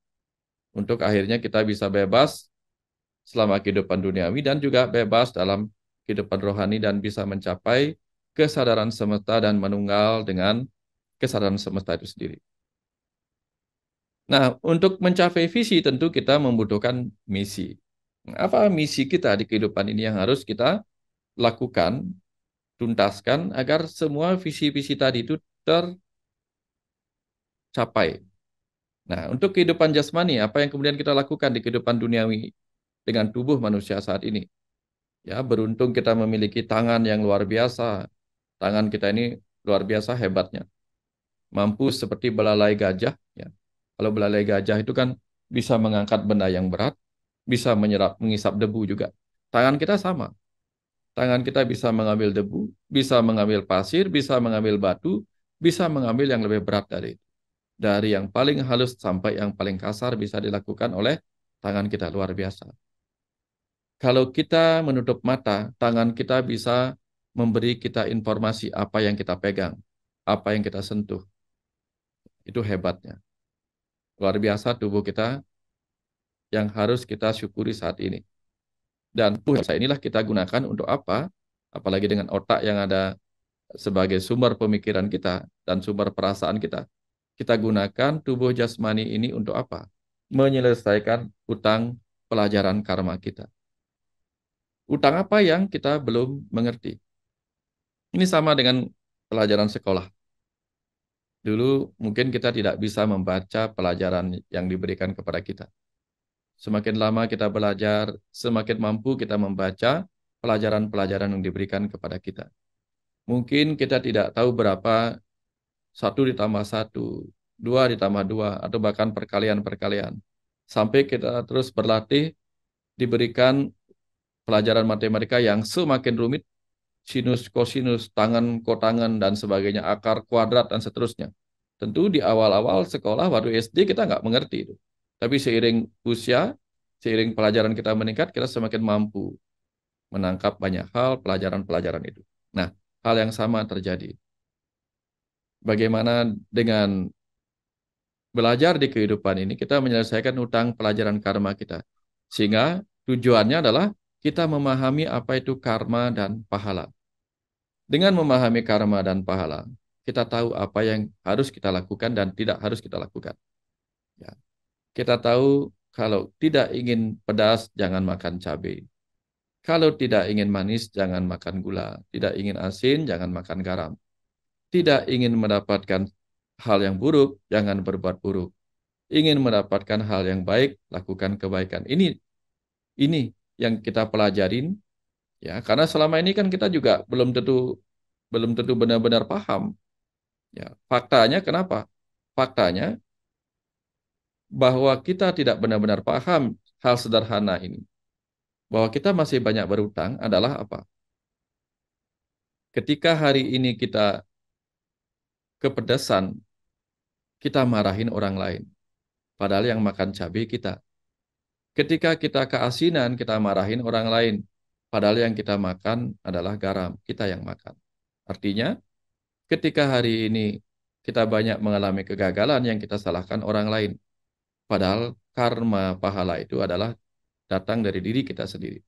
S1: untuk akhirnya kita bisa bebas selama kehidupan duniawi dan juga bebas dalam kehidupan rohani dan bisa mencapai kesadaran semesta dan menunggal dengan kesadaran semesta itu sendiri. Nah, untuk mencapai visi tentu kita membutuhkan misi. Apa misi kita di kehidupan ini yang harus kita lakukan, tuntaskan agar semua visi-visi tadi itu tercapai. Nah, untuk kehidupan jasmani, apa yang kemudian kita lakukan di kehidupan duniawi dengan tubuh manusia saat ini? Ya, beruntung kita memiliki tangan yang luar biasa. Tangan kita ini luar biasa hebatnya. Mampu seperti belalai gajah. Ya. Kalau belalai gajah itu kan bisa mengangkat benda yang berat, bisa mengisap debu juga. Tangan kita sama. Tangan kita bisa mengambil debu, bisa mengambil pasir, bisa mengambil batu, bisa mengambil yang lebih berat dari itu. Dari yang paling halus sampai yang paling kasar bisa dilakukan oleh tangan kita, luar biasa. Kalau kita menutup mata, tangan kita bisa memberi kita informasi apa yang kita pegang, apa yang kita sentuh. Itu hebatnya. Luar biasa tubuh kita yang harus kita syukuri saat ini. Dan pulsa inilah kita gunakan untuk apa? Apalagi dengan otak yang ada sebagai sumber pemikiran kita dan sumber perasaan kita. Kita gunakan tubuh jasmani ini untuk apa? Menyelesaikan utang pelajaran karma kita. Utang apa yang kita belum mengerti? Ini sama dengan pelajaran sekolah. Dulu mungkin kita tidak bisa membaca pelajaran yang diberikan kepada kita. Semakin lama kita belajar, semakin mampu kita membaca pelajaran-pelajaran yang diberikan kepada kita. Mungkin kita tidak tahu berapa 1 ditambah 1, 2 ditambah 2, atau bahkan perkalian-perkalian. Sampai kita terus berlatih, diberikan pelajaran matematika yang semakin rumit, sinus, kosinus, tangan, kotangan, dan sebagainya, akar, kuadrat, dan seterusnya. Tentu di awal-awal sekolah, waktu SD, kita nggak mengerti itu. Tapi seiring usia, seiring pelajaran kita meningkat, kita semakin mampu menangkap banyak hal pelajaran-pelajaran itu. Nah, hal yang sama terjadi. Bagaimana dengan belajar di kehidupan ini, kita menyelesaikan utang pelajaran karma kita. Sehingga tujuannya adalah kita memahami apa itu karma dan pahala. Dengan memahami karma dan pahala, kita tahu apa yang harus kita lakukan dan tidak harus kita lakukan. Ya. Kita tahu kalau tidak ingin pedas, jangan makan cabai. Kalau tidak ingin manis, jangan makan gula. Tidak ingin asin, jangan makan garam. Tidak ingin mendapatkan hal yang buruk, jangan berbuat buruk. Ingin mendapatkan hal yang baik, lakukan kebaikan. Ini yang kita pelajarin, ya. Karena selama ini kan kita juga belum tentu benar-benar paham. Ya, faktanya kenapa? Faktanya bahwa kita tidak benar-benar paham hal sederhana ini. Bahwa kita masih banyak berutang adalah apa? Ketika hari ini kita kepedesan, kita marahin orang lain. Padahal yang makan cabai kita. Ketika kita keasinan, kita marahin orang lain. Padahal yang kita makan adalah garam, kita yang makan. Artinya, ketika hari ini kita banyak mengalami kegagalan yang kita salahkan orang lain. Padahal karma pahala itu adalah datang dari diri kita sendiri.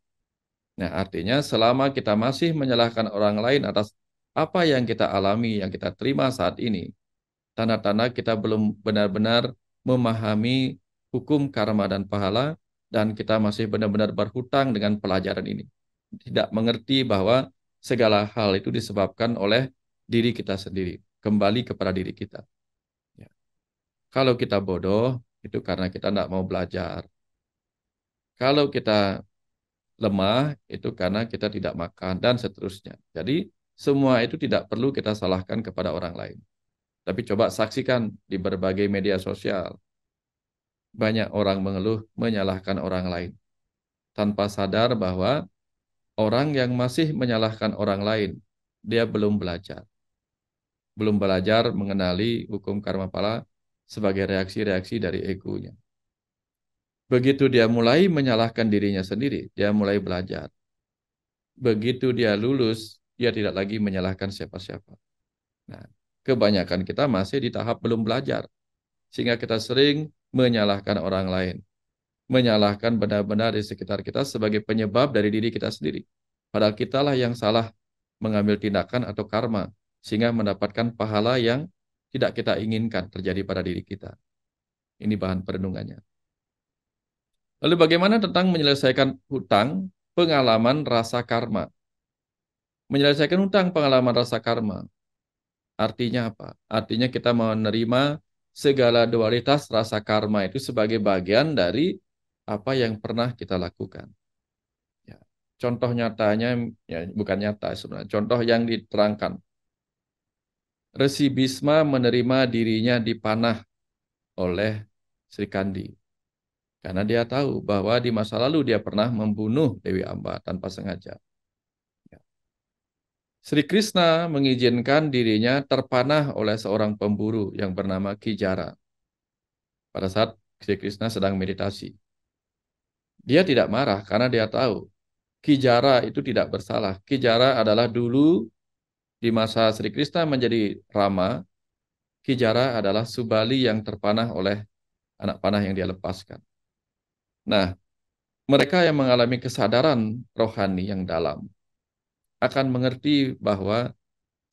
S1: Nah, artinya selama kita masih menyalahkan orang lain atas apa yang kita alami, yang kita terima saat ini, tanda-tanda kita belum benar-benar memahami hukum karma dan pahala, dan kita masih benar-benar berhutang dengan pelajaran ini. Tidak mengerti bahwa segala hal itu disebabkan oleh diri kita sendiri, kembali kepada diri kita. Ya. Kalau kita bodoh, itu karena kita tidak mau belajar. Kalau kita lemah, itu karena kita tidak makan, dan seterusnya. Jadi, semua itu tidak perlu kita salahkan kepada orang lain. Tapi coba saksikan di berbagai media sosial. Banyak orang mengeluh, menyalahkan orang lain. Tanpa sadar bahwa orang yang masih menyalahkan orang lain, dia belum belajar. Belum belajar mengenali hukum karma pala sebagai reaksi-reaksi dari egonya. Begitu dia mulai menyalahkan dirinya sendiri, dia mulai belajar. Begitu dia lulus, dia tidak lagi menyalahkan siapa-siapa. Nah, kebanyakan kita masih di tahap belum belajar. Sehingga kita sering menyalahkan orang lain. Menyalahkan benar-benar di sekitar kita sebagai penyebab dari diri kita sendiri. Padahal kitalah yang salah mengambil tindakan atau karma, sehingga mendapatkan pahala yang tidak kita inginkan terjadi pada diri kita. Ini bahan perenungannya. Lalu bagaimana tentang menyelesaikan hutang pengalaman rasa karma? Menyelesaikan hutang pengalaman rasa karma. Artinya apa? Artinya kita menerima segala dualitas rasa karma itu sebagai bagian dari apa yang pernah kita lakukan. Ya. Contoh nyatanya, ya bukan nyata sebenarnya, contoh yang diterangkan. Resi Bisma menerima dirinya dipanah oleh Sri Kandi. Karena dia tahu bahwa di masa lalu dia pernah membunuh Dewi Amba tanpa sengaja. Ya. Sri Krishna mengizinkan dirinya terpanah oleh seorang pemburu yang bernama Kijara pada saat Sri Krishna sedang meditasi. Dia tidak marah karena dia tahu Kijara itu tidak bersalah. Kijara adalah dulu di masa Sri Krishna menjadi Rama, Kijara adalah Subali yang terpanah oleh anak panah yang dia lepaskan. Nah, mereka yang mengalami kesadaran rohani yang dalam akan mengerti bahwa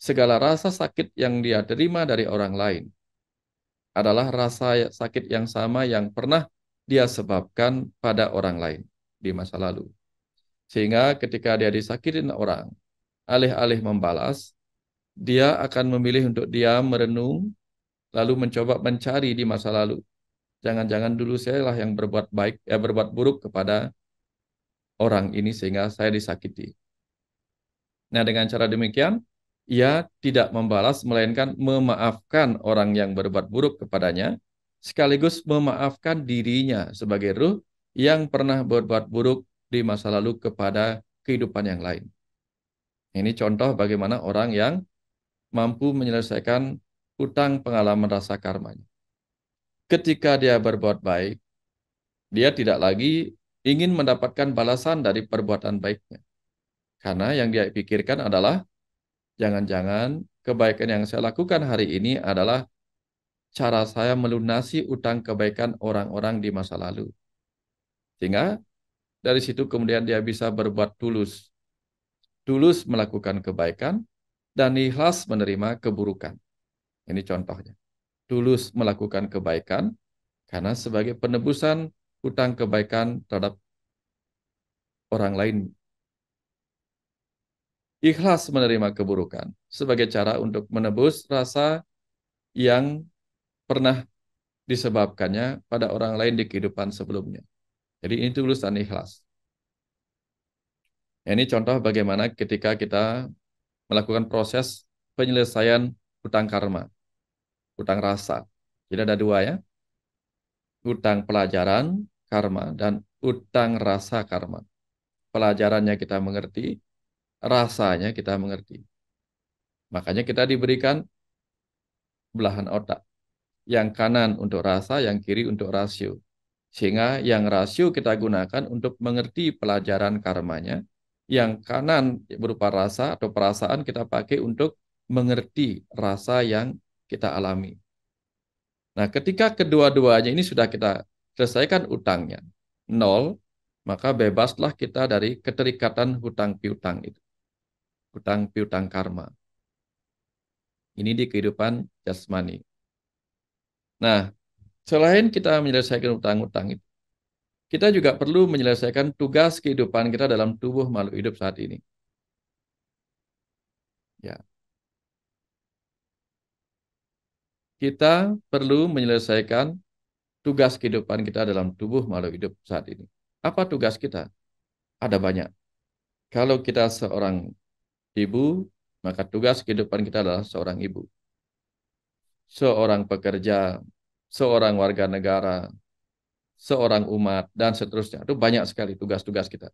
S1: segala rasa sakit yang dia terima dari orang lain adalah rasa sakit yang sama yang pernah dia sebabkan pada orang lain di masa lalu. Sehingga ketika dia disakitin orang, alih-alih membalas, dia akan memilih untuk diam, merenung, lalu mencoba mencari di masa lalu. Jangan-jangan dulu saya lah yang berbuat baik, berbuat buruk kepada orang ini sehingga saya disakiti. Nah, dengan cara demikian, ia tidak membalas, melainkan memaafkan orang yang berbuat buruk kepadanya, sekaligus memaafkan dirinya sebagai ruh yang pernah berbuat buruk di masa lalu kepada kehidupan yang lain. Ini contoh bagaimana orang yang mampu menyelesaikan hutang pengalaman rasa karmanya. Ketika dia berbuat baik, dia tidak lagi ingin mendapatkan balasan dari perbuatan baiknya. Karena yang dia pikirkan adalah, jangan-jangan kebaikan yang saya lakukan hari ini adalah cara saya melunasi utang kebaikan orang-orang di masa lalu. Sehingga dari situ kemudian dia bisa berbuat tulus. Tulus melakukan kebaikan dan ikhlas menerima keburukan. Ini contohnya. Tulus melakukan kebaikan karena sebagai penebusan hutang kebaikan terhadap orang lain. Ikhlas menerima keburukan sebagai cara untuk menebus rasa yang pernah disebabkannya pada orang lain di kehidupan sebelumnya. Jadi ini tulus dan ikhlas. Ini contoh bagaimana ketika kita melakukan proses penyelesaian hutang karma, hutang rasa. Jadi ada dua ya, hutang pelajaran karma dan hutang rasa karma. Pelajarannya kita mengerti, rasanya kita mengerti. Makanya kita diberikan belahan otak. Yang kanan untuk rasa, yang kiri untuk rasio. Sehingga yang rasio kita gunakan untuk mengerti pelajaran karmanya. Yang kanan berupa rasa atau perasaan kita pakai untuk mengerti rasa yang kita alami. Nah, ketika kedua-duanya ini sudah kita selesaikan utangnya, nol, maka bebaslah kita dari keterikatan hutang piutang itu. Hutang piutang karma. Ini di kehidupan jasmani. Nah, selain kita menyelesaikan hutang-hutang itu, kita juga perlu menyelesaikan tugas kehidupan kita dalam tubuh makhluk hidup saat ini. Ya, kita perlu menyelesaikan tugas kehidupan kita dalam tubuh makhluk hidup saat ini. Apa tugas kita? Ada banyak. Kalau kita seorang ibu, maka tugas kehidupan kita adalah seorang ibu. Seorang pekerja, seorang warga negara, seorang umat, dan seterusnya. Itu banyak sekali tugas-tugas kita.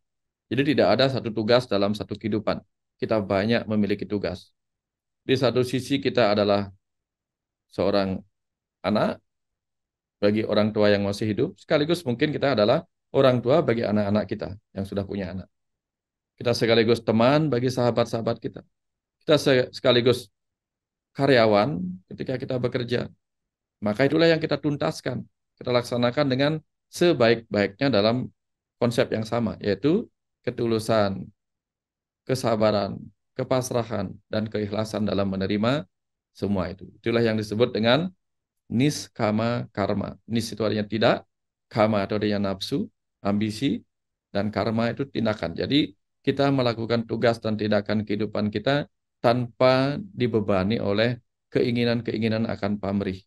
S1: Jadi tidak ada satu tugas dalam satu kehidupan. Kita banyak memiliki tugas. Di satu sisi kita adalah seorang anak bagi orang tua yang masih hidup, sekaligus mungkin kita adalah orang tua bagi anak-anak kita yang sudah punya anak. Kita sekaligus teman bagi sahabat-sahabat kita. Kita sekaligus karyawan ketika kita bekerja. Maka itulah yang kita tuntaskan. Kita laksanakan dengan sebaik-baiknya dalam konsep yang sama, yaitu ketulusan, kesabaran, kepasrahan, dan keikhlasan dalam menerima semua itu. Itulah yang disebut dengan niskama karma. Nis itu artinya tidak, kama itu artinya nafsu, ambisi, dan karma itu tindakan. Jadi kita melakukan tugas dan tindakan kehidupan kita tanpa dibebani oleh keinginan-keinginan akan pamrih.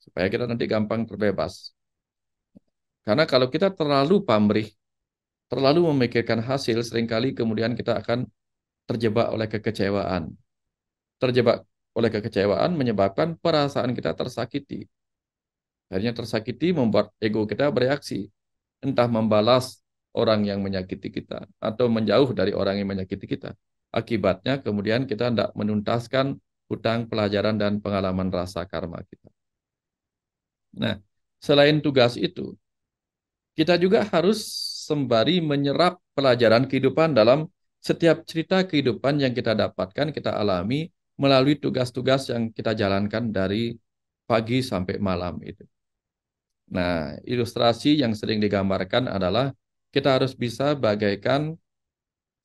S1: Supaya kita nanti gampang terbebas. Karena kalau kita terlalu pamrih, terlalu memikirkan hasil, seringkali kemudian kita akan terjebak oleh kekecewaan. Terjebak oleh kekecewaan menyebabkan perasaan kita tersakiti. Akhirnya tersakiti membuat ego kita bereaksi. Entah membalas orang yang menyakiti kita atau menjauh dari orang yang menyakiti kita. Akibatnya kemudian kita tidak menuntaskan hutang pelajaran dan pengalaman rasa karma kita. Nah, selain tugas itu, kita juga harus sembari menyerap pelajaran kehidupan dalam setiap cerita kehidupan yang kita dapatkan, kita alami melalui tugas-tugas yang kita jalankan dari pagi sampai malam itu. Nah, ilustrasi yang sering digambarkan adalah kita harus bisa bagaikan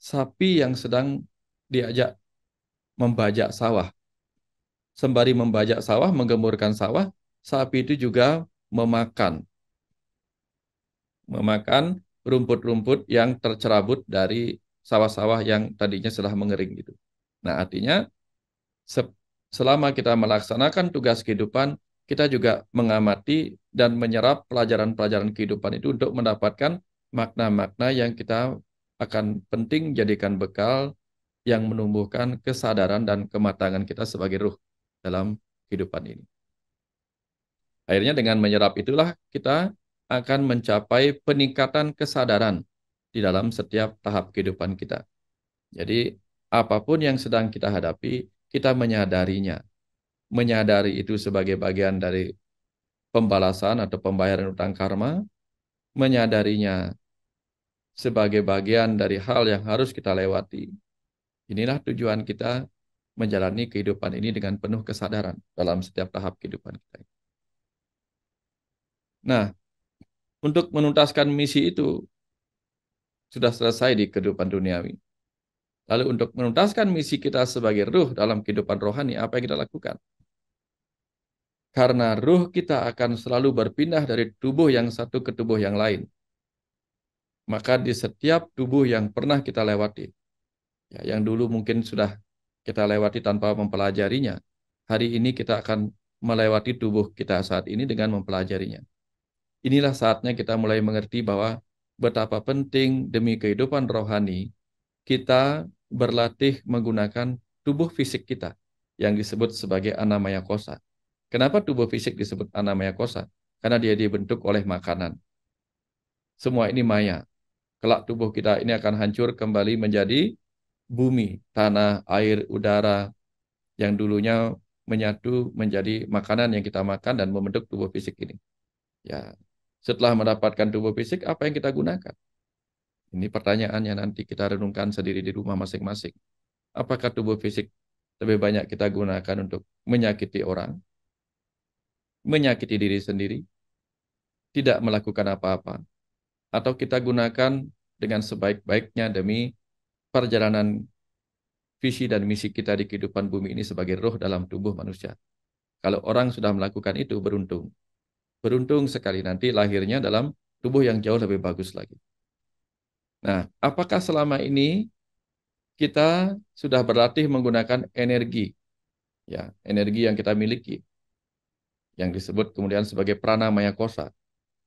S1: sapi yang sedang diajak membajak sawah. Sembari membajak sawah, menggemburkan sawah, sapi itu juga memakan memakan rumput-rumput yang tercerabut dari sawah-sawah yang tadinya sudah mengering gitu. Nah, artinya se- selama kita melaksanakan tugas kehidupan, kita juga mengamati dan menyerap pelajaran-pelajaran kehidupan itu untuk mendapatkan makna-makna yang kita akan penting jadikan bekal yang menumbuhkan kesadaran dan kematangan kita sebagai ruh dalam kehidupan ini. Akhirnya dengan menyerap itulah kita akan mencapai peningkatan kesadaran di dalam setiap tahap kehidupan kita. Jadi apapun yang sedang kita hadapi, kita menyadarinya. Menyadari itu sebagai bagian dari pembalasan atau pembayaran utang karma, menyadarinya sebagai bagian dari hal yang harus kita lewati. Inilah tujuan kita menjalani kehidupan ini dengan penuh kesadaran dalam setiap tahap kehidupan kita. Nah, untuk menuntaskan misi itu sudah selesai di kehidupan duniawi. Lalu untuk menuntaskan misi kita sebagai ruh dalam kehidupan rohani, apa yang kita lakukan? Karena ruh kita akan selalu berpindah dari tubuh yang satu ke tubuh yang lain. Maka di setiap tubuh yang pernah kita lewati, ya, yang dulu mungkin sudah kita lewati tanpa mempelajarinya, hari ini kita akan melewati tubuh kita saat ini dengan mempelajarinya. Inilah saatnya kita mulai mengerti bahwa betapa penting demi kehidupan rohani kita berlatih menggunakan tubuh fisik kita yang disebut sebagai anamaya kosa. Kenapa tubuh fisik disebut anamaya kosa? Karena dia dibentuk oleh makanan. Semua ini maya. Kelak tubuh kita ini akan hancur kembali menjadi bumi, tanah, air, udara yang dulunya menyatu menjadi makanan yang kita makan dan membentuk tubuh fisik ini. Ya, setelah mendapatkan tubuh fisik, apa yang kita gunakan? Ini pertanyaannya nanti kita renungkan sendiri di rumah masing-masing. Apakah tubuh fisik lebih banyak kita gunakan untuk menyakiti orang, menyakiti diri sendiri, tidak melakukan apa-apa, atau kita gunakan dengan sebaik-baiknya demi perjalanan visi dan misi kita di kehidupan bumi ini sebagai roh dalam tubuh manusia. Kalau orang sudah melakukan itu, beruntung. Beruntung sekali nanti lahirnya dalam tubuh yang jauh lebih bagus lagi. Nah, apakah selama ini kita sudah berlatih menggunakan energi, ya, energi yang kita miliki, yang disebut kemudian sebagai pranamaya kosa.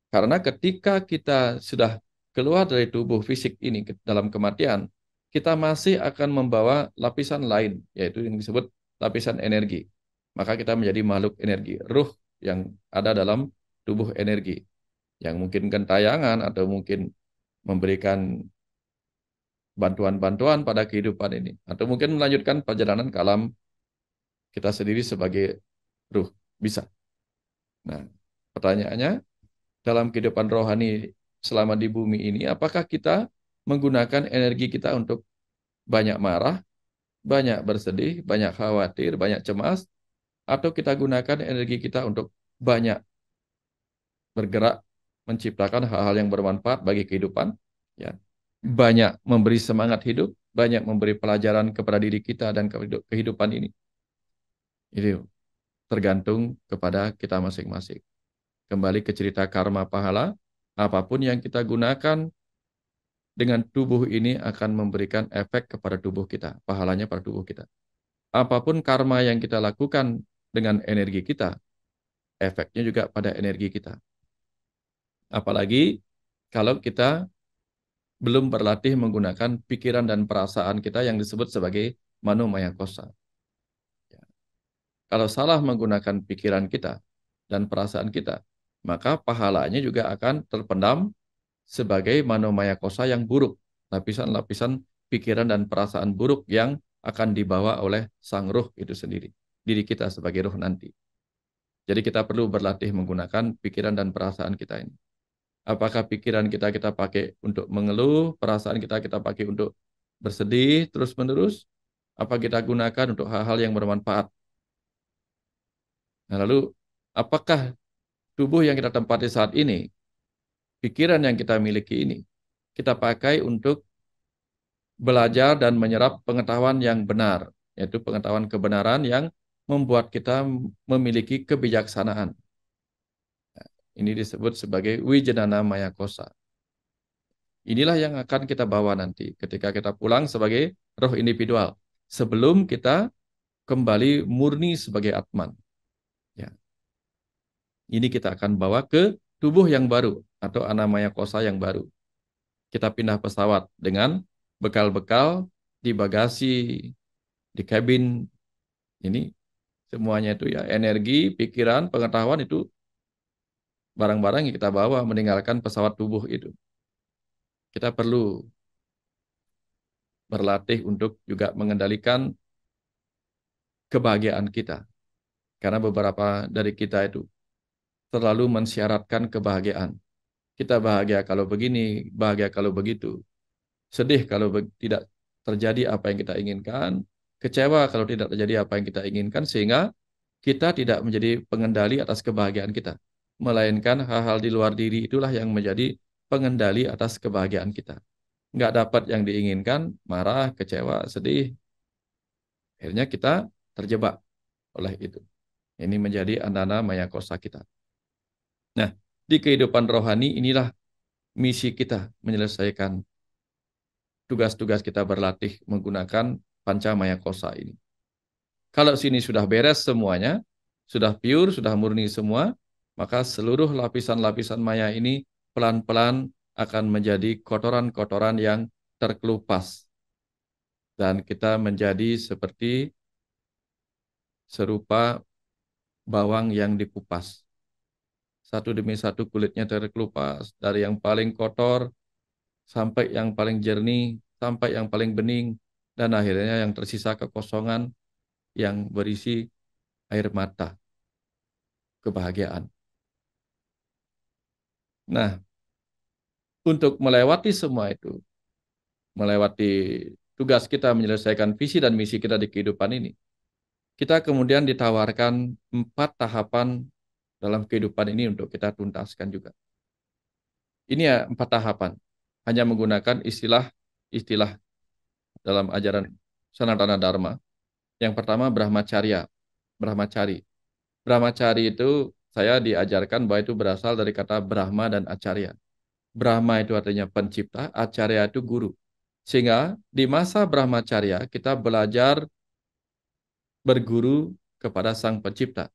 S1: Karena ketika kita sudah keluar dari tubuh fisik ini dalam kematian, kita masih akan membawa lapisan lain, yaitu yang disebut lapisan energi. Maka kita menjadi makhluk energi, ruh yang ada dalam tubuh energi, yang mungkin gentayangan atau mungkin memberikan bantuan-bantuan pada kehidupan ini. Atau mungkin melanjutkan perjalanan ke alam kita sendiri sebagai ruh. Bisa. Nah, pertanyaannya, dalam kehidupan rohani selama di bumi ini, apakah kita menggunakan energi kita untuk banyak marah, banyak bersedih, banyak khawatir, banyak cemas, atau kita gunakan energi kita untuk banyak bergerak, menciptakan hal-hal yang bermanfaat bagi kehidupan, ya, banyak memberi semangat hidup, banyak memberi pelajaran kepada diri kita dan kehidupan ini. Itu tergantung kepada kita masing-masing. Kembali ke cerita karma pahala, apapun yang kita gunakan dengan tubuh ini akan memberikan efek kepada tubuh kita, pahalanya pada tubuh kita. Apapun karma yang kita lakukan dengan energi kita, efeknya juga pada energi kita. Apalagi kalau kita belum berlatih menggunakan pikiran dan perasaan kita yang disebut sebagai manomaya kosa. Ya. Kalau salah menggunakan pikiran kita dan perasaan kita, maka pahalanya juga akan terpendam sebagai manomaya kosa yang buruk, lapisan-lapisan pikiran dan perasaan buruk yang akan dibawa oleh sang ruh itu sendiri, diri kita sebagai ruh nanti. Jadi kita perlu berlatih menggunakan pikiran dan perasaan kita ini. Apakah pikiran kita pakai untuk mengeluh, perasaan kita pakai untuk bersedih terus-menerus, apa kita gunakan untuk hal-hal yang bermanfaat. Nah, lalu apakah tubuh yang kita tempati saat ini, pikiran yang kita miliki ini, kita pakai untuk belajar dan menyerap pengetahuan yang benar, yaitu pengetahuan kebenaran yang membuat kita memiliki kebijaksanaan. Ini disebut sebagai Wijanana Maya Kosa. Inilah yang akan kita bawa nanti ketika kita pulang sebagai roh individual. Sebelum kita kembali murni sebagai Atman. Ya. Ini kita akan bawa ke tubuh yang baru atau Anamaya Kosa yang baru. Kita pindah pesawat dengan bekal-bekal di bagasi, di kabin. Ini semuanya itu ya energi, pikiran, pengetahuan itu barang-barang yang kita bawa meninggalkan pesawat tubuh itu. Kita perlu berlatih untuk juga mengendalikan kebahagiaan kita. Karena beberapa dari kita itu terlalu mensyaratkan kebahagiaan. Kita bahagia kalau begini, bahagia kalau begitu. Sedih kalau tidak terjadi apa yang kita inginkan. Kecewa kalau tidak terjadi apa yang kita inginkan. Sehingga kita tidak menjadi pengendali atas kebahagiaan kita. Melainkan hal-hal di luar diri itulah yang menjadi pengendali atas kebahagiaan kita. nggak dapat yang diinginkan, marah, kecewa, sedih. Akhirnya kita terjebak oleh itu. Ini menjadi andana maya kosa kita. Nah, di kehidupan rohani inilah misi kita menyelesaikan tugas-tugas kita berlatih menggunakan panca maya kosa ini. Kalau sini sudah beres semuanya, sudah pure, sudah murni semua, maka seluruh lapisan-lapisan maya ini pelan-pelan akan menjadi kotoran-kotoran yang terkelupas. Dan kita menjadi seperti serupa bawang yang dikupas. Satu demi satu kulitnya terkelupas. Dari yang paling kotor sampai yang paling jernih, sampai yang paling bening, dan akhirnya yang tersisa kekosongan yang berisi air mata, kebahagiaan. Nah, untuk melewati semua itu, melewati tugas kita menyelesaikan visi dan misi kita di kehidupan ini, kita kemudian ditawarkan 4 tahapan dalam kehidupan ini untuk kita tuntaskan juga. Ini ya 4 tahapan. Hanya menggunakan istilah-istilah dalam ajaran Sanatana Dharma. Yang pertama Brahmacharya, Brahmachari. Brahmachari itu saya diajarkan bahwa itu berasal dari kata Brahma dan Acharya. Brahma itu artinya pencipta, Acharya itu guru. Sehingga di masa Brahmacharya kita belajar berguru kepada Sang Pencipta.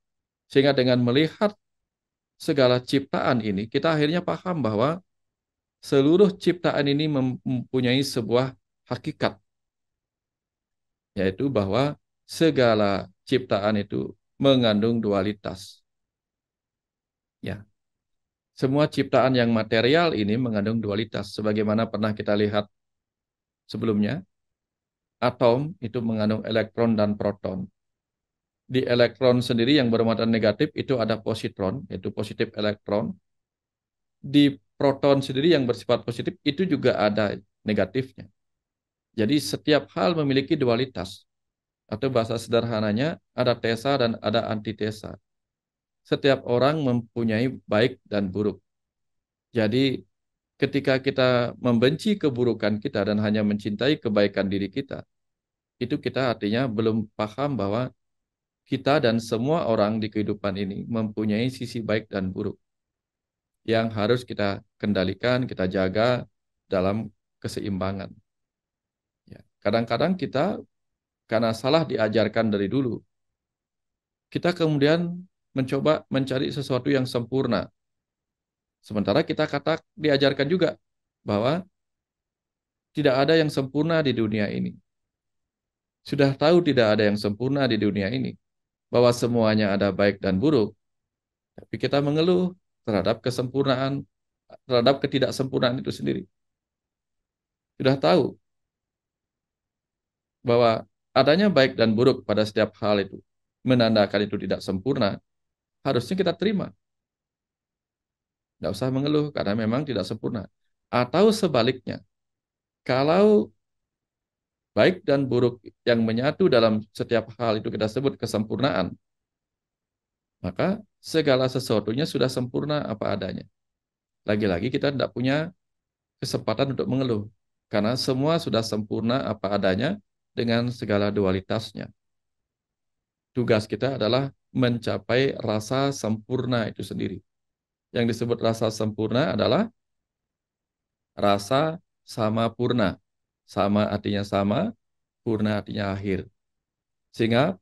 S1: Sehingga dengan melihat segala ciptaan ini, kita akhirnya paham bahwa seluruh ciptaan ini mempunyai sebuah hakikat, yaitu bahwa segala ciptaan itu mengandung dualitas. Ya, semua ciptaan yang material ini mengandung dualitas. Sebagaimana pernah kita lihat sebelumnya, atom itu mengandung elektron dan proton. Di elektron sendiri yang bermuatan negatif itu ada positron, yaitu positif elektron. Di proton sendiri yang bersifat positif itu juga ada negatifnya. Jadi setiap hal memiliki dualitas. Atau bahasa sederhananya ada tesa dan ada antitesa. Setiap orang mempunyai baik dan buruk. Jadi ketika kita membenci keburukan kita dan hanya mencintai kebaikan diri kita, itu kita artinya belum paham bahwa kita dan semua orang di kehidupan ini mempunyai sisi baik dan buruk yang harus kita kendalikan, kita jaga dalam keseimbangan. Ya, kadang-kadang kita karena salah diajarkan dari dulu, kita kemudian mencoba mencari sesuatu yang sempurna. Sementara kita diajarkan juga bahwa tidak ada yang sempurna di dunia ini. Sudah tahu tidak ada yang sempurna di dunia ini, bahwa semuanya ada baik dan buruk, tapi kita mengeluh terhadap kesempurnaan, terhadap ketidaksempurnaan itu sendiri. Sudah tahu bahwa adanya baik dan buruk pada setiap hal itu, menandakan itu tidak sempurna, harusnya kita terima. Tidak usah mengeluh karena memang tidak sempurna. Atau sebaliknya, kalau baik dan buruk yang menyatu dalam setiap hal itu kita sebut kesempurnaan, maka segala sesuatunya sudah sempurna apa adanya. Lagi-lagi kita tidak punya kesempatan untuk mengeluh, karena semua sudah sempurna apa adanya dengan segala dualitasnya. Tugas kita adalah mencapai rasa sempurna itu sendiri. Yang disebut rasa sempurna adalah rasa sama purna. Sama artinya sama, purna artinya akhir. Sehingga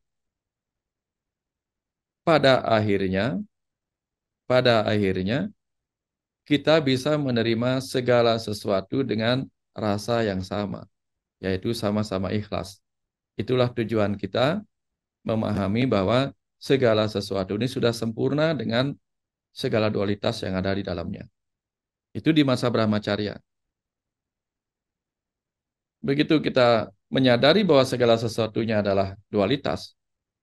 S1: pada akhirnya, pada akhirnya kita bisa menerima segala sesuatu dengan rasa yang sama, yaitu sama-sama ikhlas. Itulah tujuan kita memahami bahwa segala sesuatu ini sudah sempurna dengan segala dualitas yang ada di dalamnya. Itu di masa Brahmacharya. Begitu kita menyadari bahwa segala sesuatunya adalah dualitas,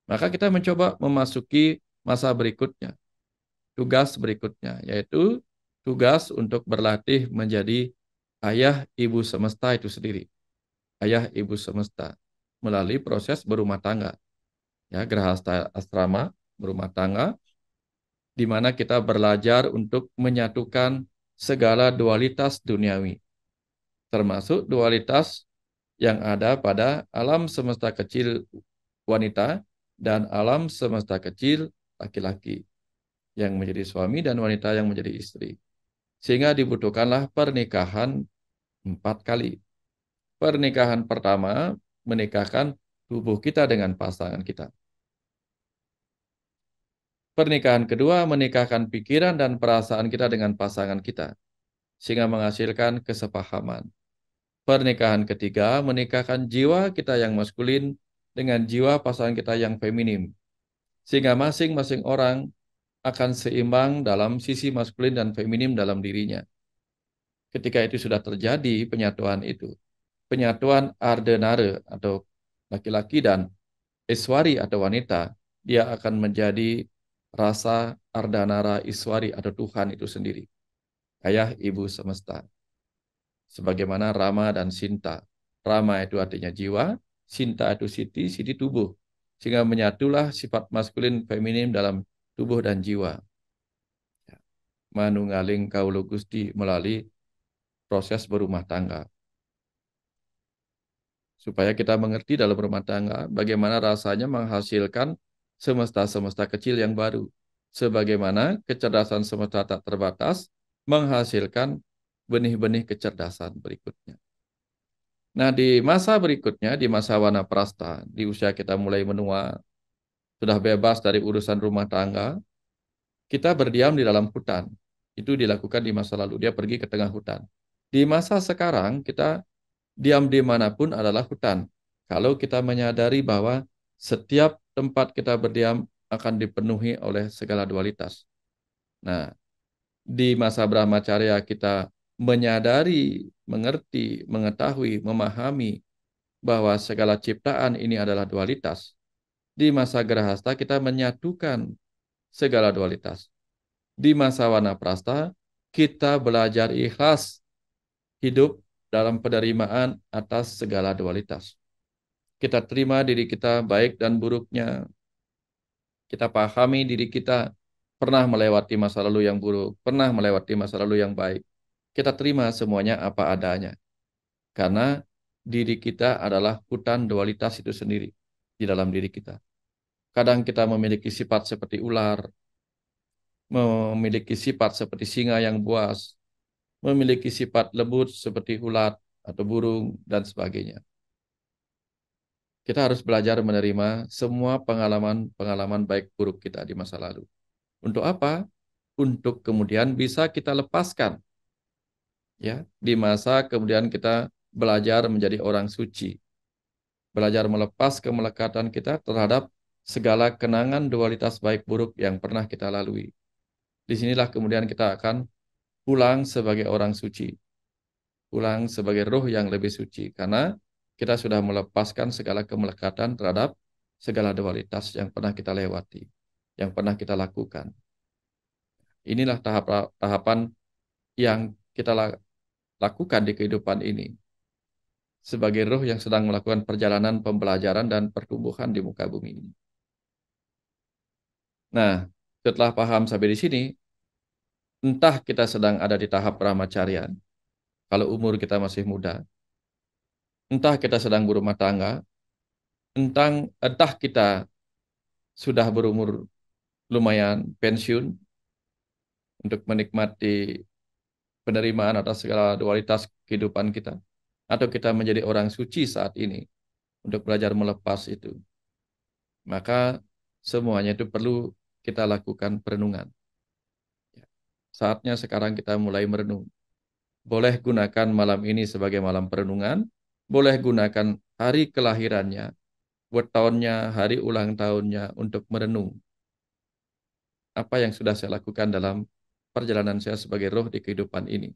S1: maka kita mencoba memasuki masa berikutnya, tugas berikutnya, yaitu tugas untuk berlatih menjadi ayah ibu semesta itu sendiri. Ayah ibu semesta melalui proses berumah tangga. Ya, Grahasta Asrama, berumah tangga, di mana kita belajar untuk menyatukan segala dualitas duniawi. termasuk dualitas yang ada pada alam semesta kecil wanita dan alam semesta kecil laki-laki yang menjadi suami dan wanita yang menjadi istri. Sehingga dibutuhkanlah pernikahan 4 kali. Pernikahan pertama menikahkan tubuh kita dengan pasangan kita. Pernikahan kedua menikahkan pikiran dan perasaan kita dengan pasangan kita, sehingga menghasilkan kesepahaman. Pernikahan ketiga menikahkan jiwa kita yang maskulin dengan jiwa pasangan kita yang feminim, sehingga masing-masing orang akan seimbang dalam sisi maskulin dan feminim dalam dirinya. Ketika itu sudah terjadi penyatuan itu, penyatuan Ardenare atau laki-laki dan Iswari atau wanita, dia akan menjadi rasa Ardanara Iswari atau Tuhan itu sendiri. Ayah Ibu Semesta. Sebagaimana Rama dan Sinta. Rama itu artinya jiwa, Sinta itu siti, siti tubuh. Sehingga menyatulah sifat maskulin feminim dalam tubuh dan jiwa. Manunggaling kaula Gusti melalui proses berumah tangga. Supaya kita mengerti dalam rumah tangga bagaimana rasanya menghasilkan semesta-semesta kecil yang baru. Sebagaimana kecerdasan semesta tak terbatas menghasilkan benih-benih kecerdasan berikutnya. Nah, di masa berikutnya, di masa Wanaprastha, di usia kita mulai menua, sudah bebas dari urusan rumah tangga, kita berdiam di dalam hutan. Itu dilakukan di masa lalu, dia pergi ke tengah hutan. Di masa sekarang, kita diam dimanapun adalah hutan. Kalau kita menyadari bahwa setiap tempat kita berdiam akan dipenuhi oleh segala dualitas. Nah, di masa Brahmacharya kita menyadari, mengerti, mengetahui, memahami bahwa segala ciptaan ini adalah dualitas. Di masa Grahasta kita menyatukan segala dualitas. Di masa Wanaprastha kita belajar ikhlas hidup dalam penerimaan atas segala dualitas. Kita terima diri kita baik dan buruknya. Kita pahami diri kita pernah melewati masa lalu yang buruk, pernah melewati masa lalu yang baik. Kita terima semuanya apa adanya. Karena diri kita adalah hutan dualitas itu sendiri di dalam diri kita. Kadang kita memiliki sifat seperti ular, memiliki sifat seperti singa yang buas, memiliki sifat lembut seperti ulat atau burung, dan sebagainya. Kita harus belajar menerima semua pengalaman-pengalaman baik buruk kita di masa lalu. Untuk apa? Untuk kemudian bisa kita lepaskan. Ya, di masa kemudian kita belajar menjadi orang suci. Belajar melepas kemelekatan kita terhadap segala kenangan dualitas baik buruk yang pernah kita lalui. Disinilah kemudian kita akan pulang sebagai orang suci. Pulang sebagai roh yang lebih suci. Karena kita sudah melepaskan segala kemelekatan terhadap segala dualitas yang pernah kita lewati, yang pernah kita lakukan. Inilah tahapan yang kita lakukan di kehidupan ini. Sebagai roh yang sedang melakukan perjalanan pembelajaran dan pertumbuhan di muka bumi ini. Nah, setelah paham sampai di sini, entah kita sedang ada di tahap brahmacharya, kalau umur kita masih muda, entah kita sedang berumah tangga, entah kita sudah berumur lumayan pensiun untuk menikmati penerimaan atas segala dualitas kehidupan kita, atau kita menjadi orang suci saat ini untuk belajar melepas itu, maka semuanya itu perlu kita lakukan perenungan. Saatnya sekarang kita mulai merenung. Boleh gunakan malam ini sebagai malam perenungan, boleh gunakan hari kelahirannya, tahunnya, hari ulang tahunnya untuk merenung apa yang sudah saya lakukan dalam perjalanan saya sebagai roh di kehidupan ini.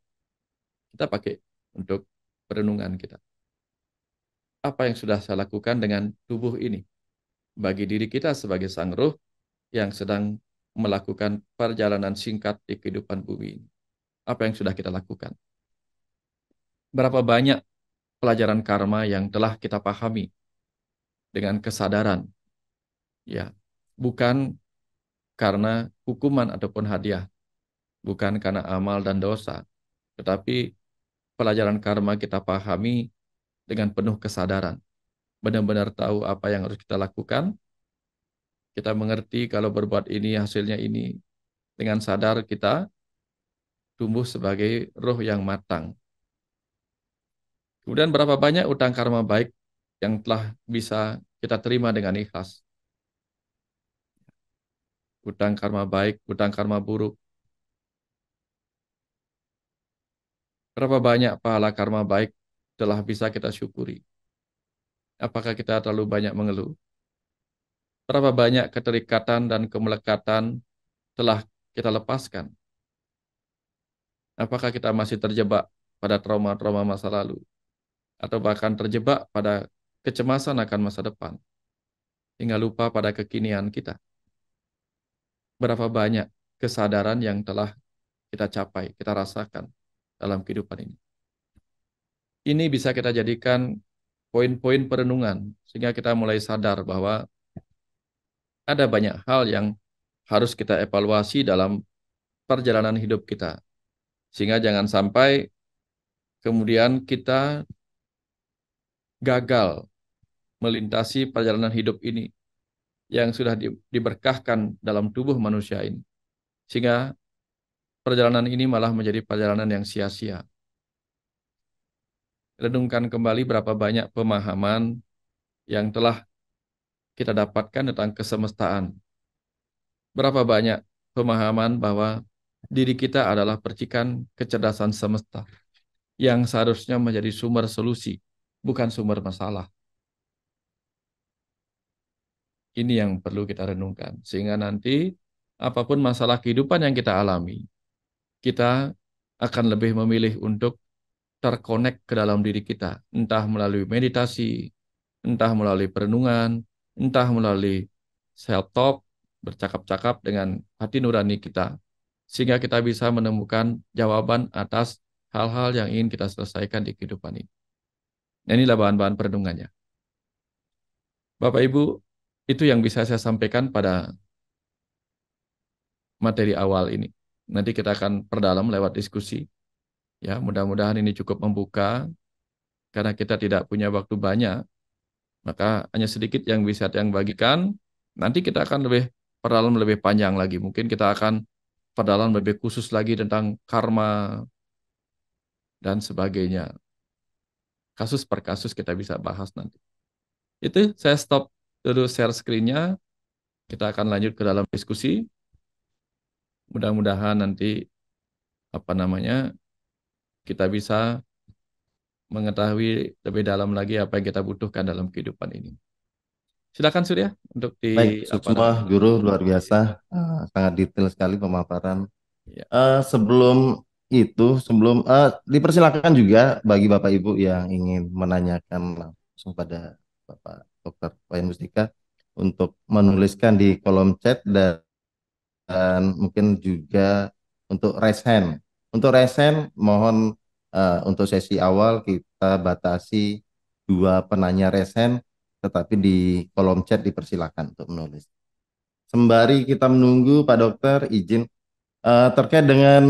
S1: Kita pakai untuk perenungan kita. Apa yang sudah saya lakukan dengan tubuh ini bagi diri kita sebagai sang roh yang sedang melakukan perjalanan singkat di kehidupan bumi ini. Apa yang sudah kita lakukan? Berapa banyak pelajaran karma yang telah kita pahami dengan kesadaran, ya, bukan karena hukuman ataupun hadiah, bukan karena amal dan dosa, tetapi pelajaran karma kita pahami dengan penuh kesadaran. Benar-benar tahu apa yang harus kita lakukan. Kita mengerti kalau berbuat ini hasilnya ini. Dengan sadar kita tumbuh sebagai roh yang matang. Kemudian berapa banyak utang karma baik yang telah bisa kita terima dengan ikhlas. Utang karma baik, utang karma buruk. Berapa banyak pahala karma baik telah bisa kita syukuri. Apakah kita terlalu banyak mengeluh? Berapa banyak keterikatan dan kemelekatan telah kita lepaskan? Apakah kita masih terjebak pada trauma-trauma masa lalu? Atau bahkan terjebak pada kecemasan akan masa depan? Hingga lupa pada kekinian kita? Berapa banyak kesadaran yang telah kita capai, kita rasakan dalam kehidupan ini? Ini bisa kita jadikan poin-poin perenungan, sehingga kita mulai sadar bahwa ada banyak hal yang harus kita evaluasi dalam perjalanan hidup kita. Sehingga jangan sampai kemudian kita gagal melintasi perjalanan hidup ini yang sudah diberkahkan dalam tubuh manusia ini. Sehingga perjalanan ini malah menjadi perjalanan yang sia-sia. Renungkan kembali berapa banyak pemahaman yang telah kita dapatkan tentang kesemestaan. Berapa banyak pemahaman bahwa diri kita adalah percikan kecerdasan semesta yang seharusnya menjadi sumber solusi, bukan sumber masalah. Ini yang perlu kita renungkan. Sehingga nanti apapun masalah kehidupan yang kita alami, kita akan lebih memilih untuk terkonek ke dalam diri kita. Entah melalui meditasi, entah melalui perenungan, entah melalui self-talk, bercakap-cakap dengan hati nurani kita. Sehingga kita bisa menemukan jawaban atas hal-hal yang ingin kita selesaikan di kehidupan ini. Nah, inilah bahan-bahan perenungannya. Bapak Ibu, itu yang bisa saya sampaikan pada materi awal ini. Nanti kita akan perdalam lewat diskusi. Ya, mudah-mudahan ini cukup membuka karena kita tidak punya waktu banyak, maka hanya sedikit yang bisa yang bagikan. Nanti kita akan lebih perdalam lebih panjang lagi. Mungkin kita akan perdalam lebih khusus lagi tentang karma dan sebagainya. Kasus per kasus kita bisa bahas nanti. Itu saya stop dulu share screen-nya. Kita akan lanjut ke dalam diskusi. Mudah-mudahan nanti apa namanya kita bisa mengetahui lebih dalam lagi apa yang kita butuhkan dalam kehidupan ini. Silakan Surya untuk di
S2: Baik,
S1: apa
S2: Suksma
S1: namanya?
S2: Guru luar biasa, sangat detail sekali pemaparan.
S1: Ya,
S2: Sebelum itu, sebelum dipersilakan juga bagi Bapak Ibu yang ingin menanyakan langsung pada Bapak Dr. Wayan Mustika untuk menuliskan di kolom chat dan mungkin juga untuk raise hand. Untuk raise hand, mohon untuk sesi awal kita batasi dua penanya raise hand, tetapi di kolom chat dipersilakan untuk menulis. Sembari kita menunggu Pak Dokter, izin terkait dengan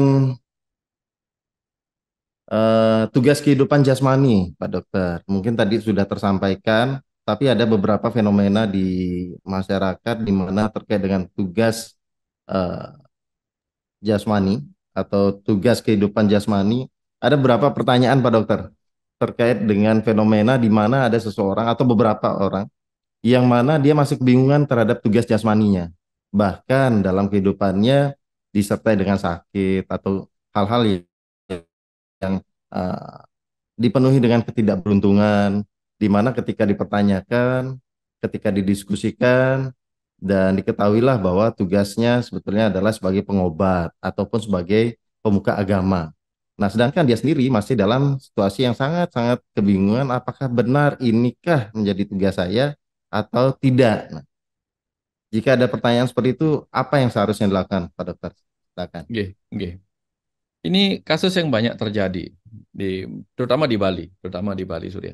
S2: tugas kehidupan jasmani, Pak Dokter. Mungkin tadi sudah tersampaikan, tapi ada beberapa fenomena di masyarakat di mana terkait dengan tugas eh, jasmani atau tugas kehidupan jasmani. Ada beberapa pertanyaan, Pak Dokter, terkait dengan fenomena di mana ada seseorang atau beberapa orang yang mana dia masih kebingungan terhadap tugas jasmaninya. Bahkan dalam kehidupannya disertai dengan sakit atau hal-hal yang eh, dipenuhi dengan ketidakberuntungan, di mana ketika dipertanyakan, ketika didiskusikan, dan diketahuilah bahwa tugasnya sebetulnya adalah sebagai pengobat ataupun sebagai pemuka agama. Nah, sedangkan dia sendiri masih dalam situasi yang sangat-sangat kebingungan, apakah benar inikah menjadi tugas saya atau tidak. Nah, jika ada pertanyaan seperti itu, apa yang seharusnya dilakukan, Pak Dokter? Silakan.
S1: nggih, nggih. Ini kasus yang banyak terjadi di terutama di Bali Surya.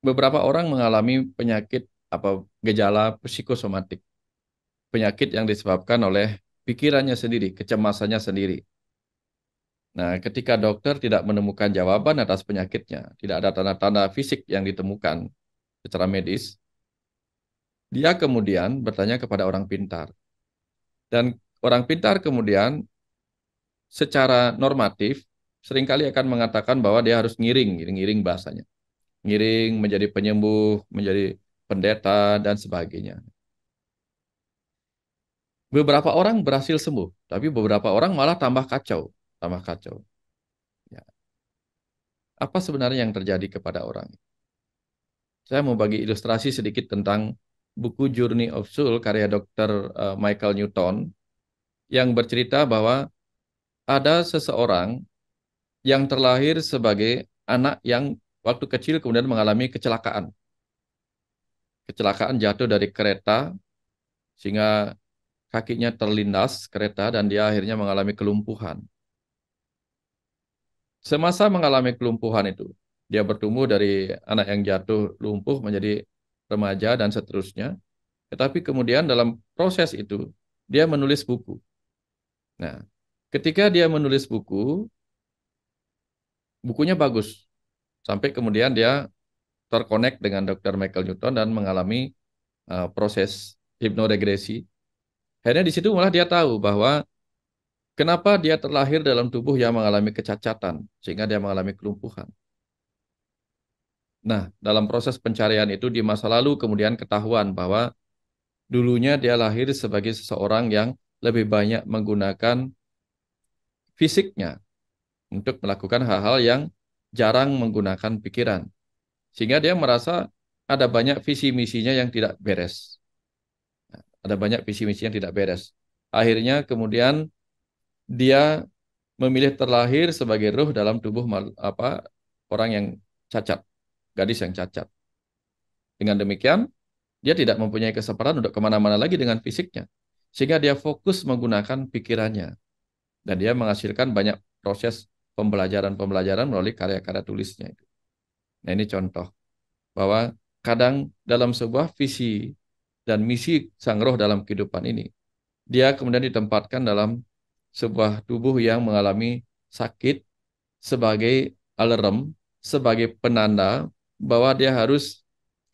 S1: Beberapa orang mengalami penyakit apa gejala psikosomatik, penyakit yang disebabkan oleh pikirannya sendiri, kecemasannya sendiri. Nah, ketika dokter tidak menemukan jawaban atas penyakitnya, tidak ada tanda-tanda fisik yang ditemukan secara medis, dia kemudian bertanya kepada orang pintar. Dan orang pintar kemudian secara normatif seringkali akan mengatakan bahwa dia harus ngiring, ngiring bahasanya. Ngiring menjadi penyembuh, menjadi pendeta, dan sebagainya. Beberapa orang berhasil sembuh, tapi beberapa orang malah tambah kacau. Tambah kacau. Ya. Apa sebenarnya yang terjadi kepada orang? Saya mau bagi ilustrasi sedikit tentang buku Journey of Soul karya Dr. Michael Newton yang bercerita bahwa ada seseorang yang terlahir sebagai anak yang waktu kecil kemudian mengalami kecelakaan. Kecelakaan jatuh dari kereta sehingga kakinya terlindas kereta dan dia akhirnya mengalami kelumpuhan. Semasa mengalami kelumpuhan itu, dia bertumbuh dari anak yang jatuh lumpuh menjadi remaja dan seterusnya. Tetapi kemudian dalam proses itu, dia menulis buku. Nah, ketika dia menulis buku, bukunya bagus. Sampai kemudian dia terkonek dengan Dr. Michael Newton dan mengalami proses hipnoregresi. Akhirnya di situ malah dia tahu bahwa kenapa dia terlahir dalam tubuh yang mengalami kecacatan, sehingga dia mengalami kelumpuhan. Nah, dalam proses pencarian itu di masa lalu kemudian ketahuan bahwa dulunya dia lahir sebagai seseorang yang lebih banyak menggunakan fisiknya untuk melakukan hal-hal yang jarang menggunakan pikiran. Sehingga dia merasa ada banyak visi misinya yang tidak beres. Ada banyak visi misi yang tidak beres. Akhirnya kemudian dia memilih terlahir sebagai ruh dalam tubuh orang yang cacat, gadis yang cacat. Dengan demikian, dia tidak mempunyai kesempatan untuk kemana-mana lagi dengan fisiknya. Sehingga dia fokus menggunakan pikirannya. Dan dia menghasilkan banyak proses pembelajaran-pembelajaran melalui karya-karya tulisnya. Nah ini contoh bahwa kadang dalam sebuah visi dan misi sang roh dalam kehidupan ini, dia kemudian ditempatkan dalam sebuah tubuh yang mengalami sakit sebagai alarm, sebagai penanda bahwa dia harus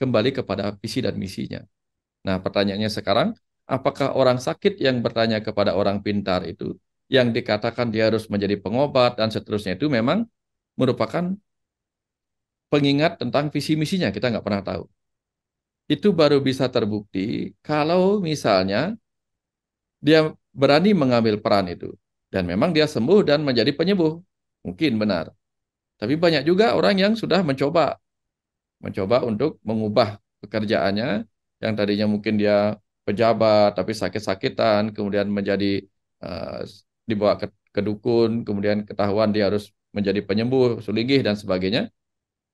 S1: kembali kepada visi dan misinya. Nah, pertanyaannya sekarang, apakah orang sakit yang bertanya kepada orang pintar itu, yang dikatakan dia harus menjadi pengobat dan seterusnya itu memang merupakan pengingat tentang visi misinya? Kita nggak pernah tahu. Itu baru bisa terbukti kalau misalnya dia berani mengambil peran itu. Dan memang dia sembuh dan menjadi penyembuh. Mungkin benar. Tapi banyak juga orang yang sudah mencoba untuk mengubah pekerjaannya yang tadinya mungkin dia pejabat tapi sakit-sakitan kemudian menjadi eh, dibawa ke dukun kemudian ketahuan dia harus menjadi penyembuh sulingih dan sebagainya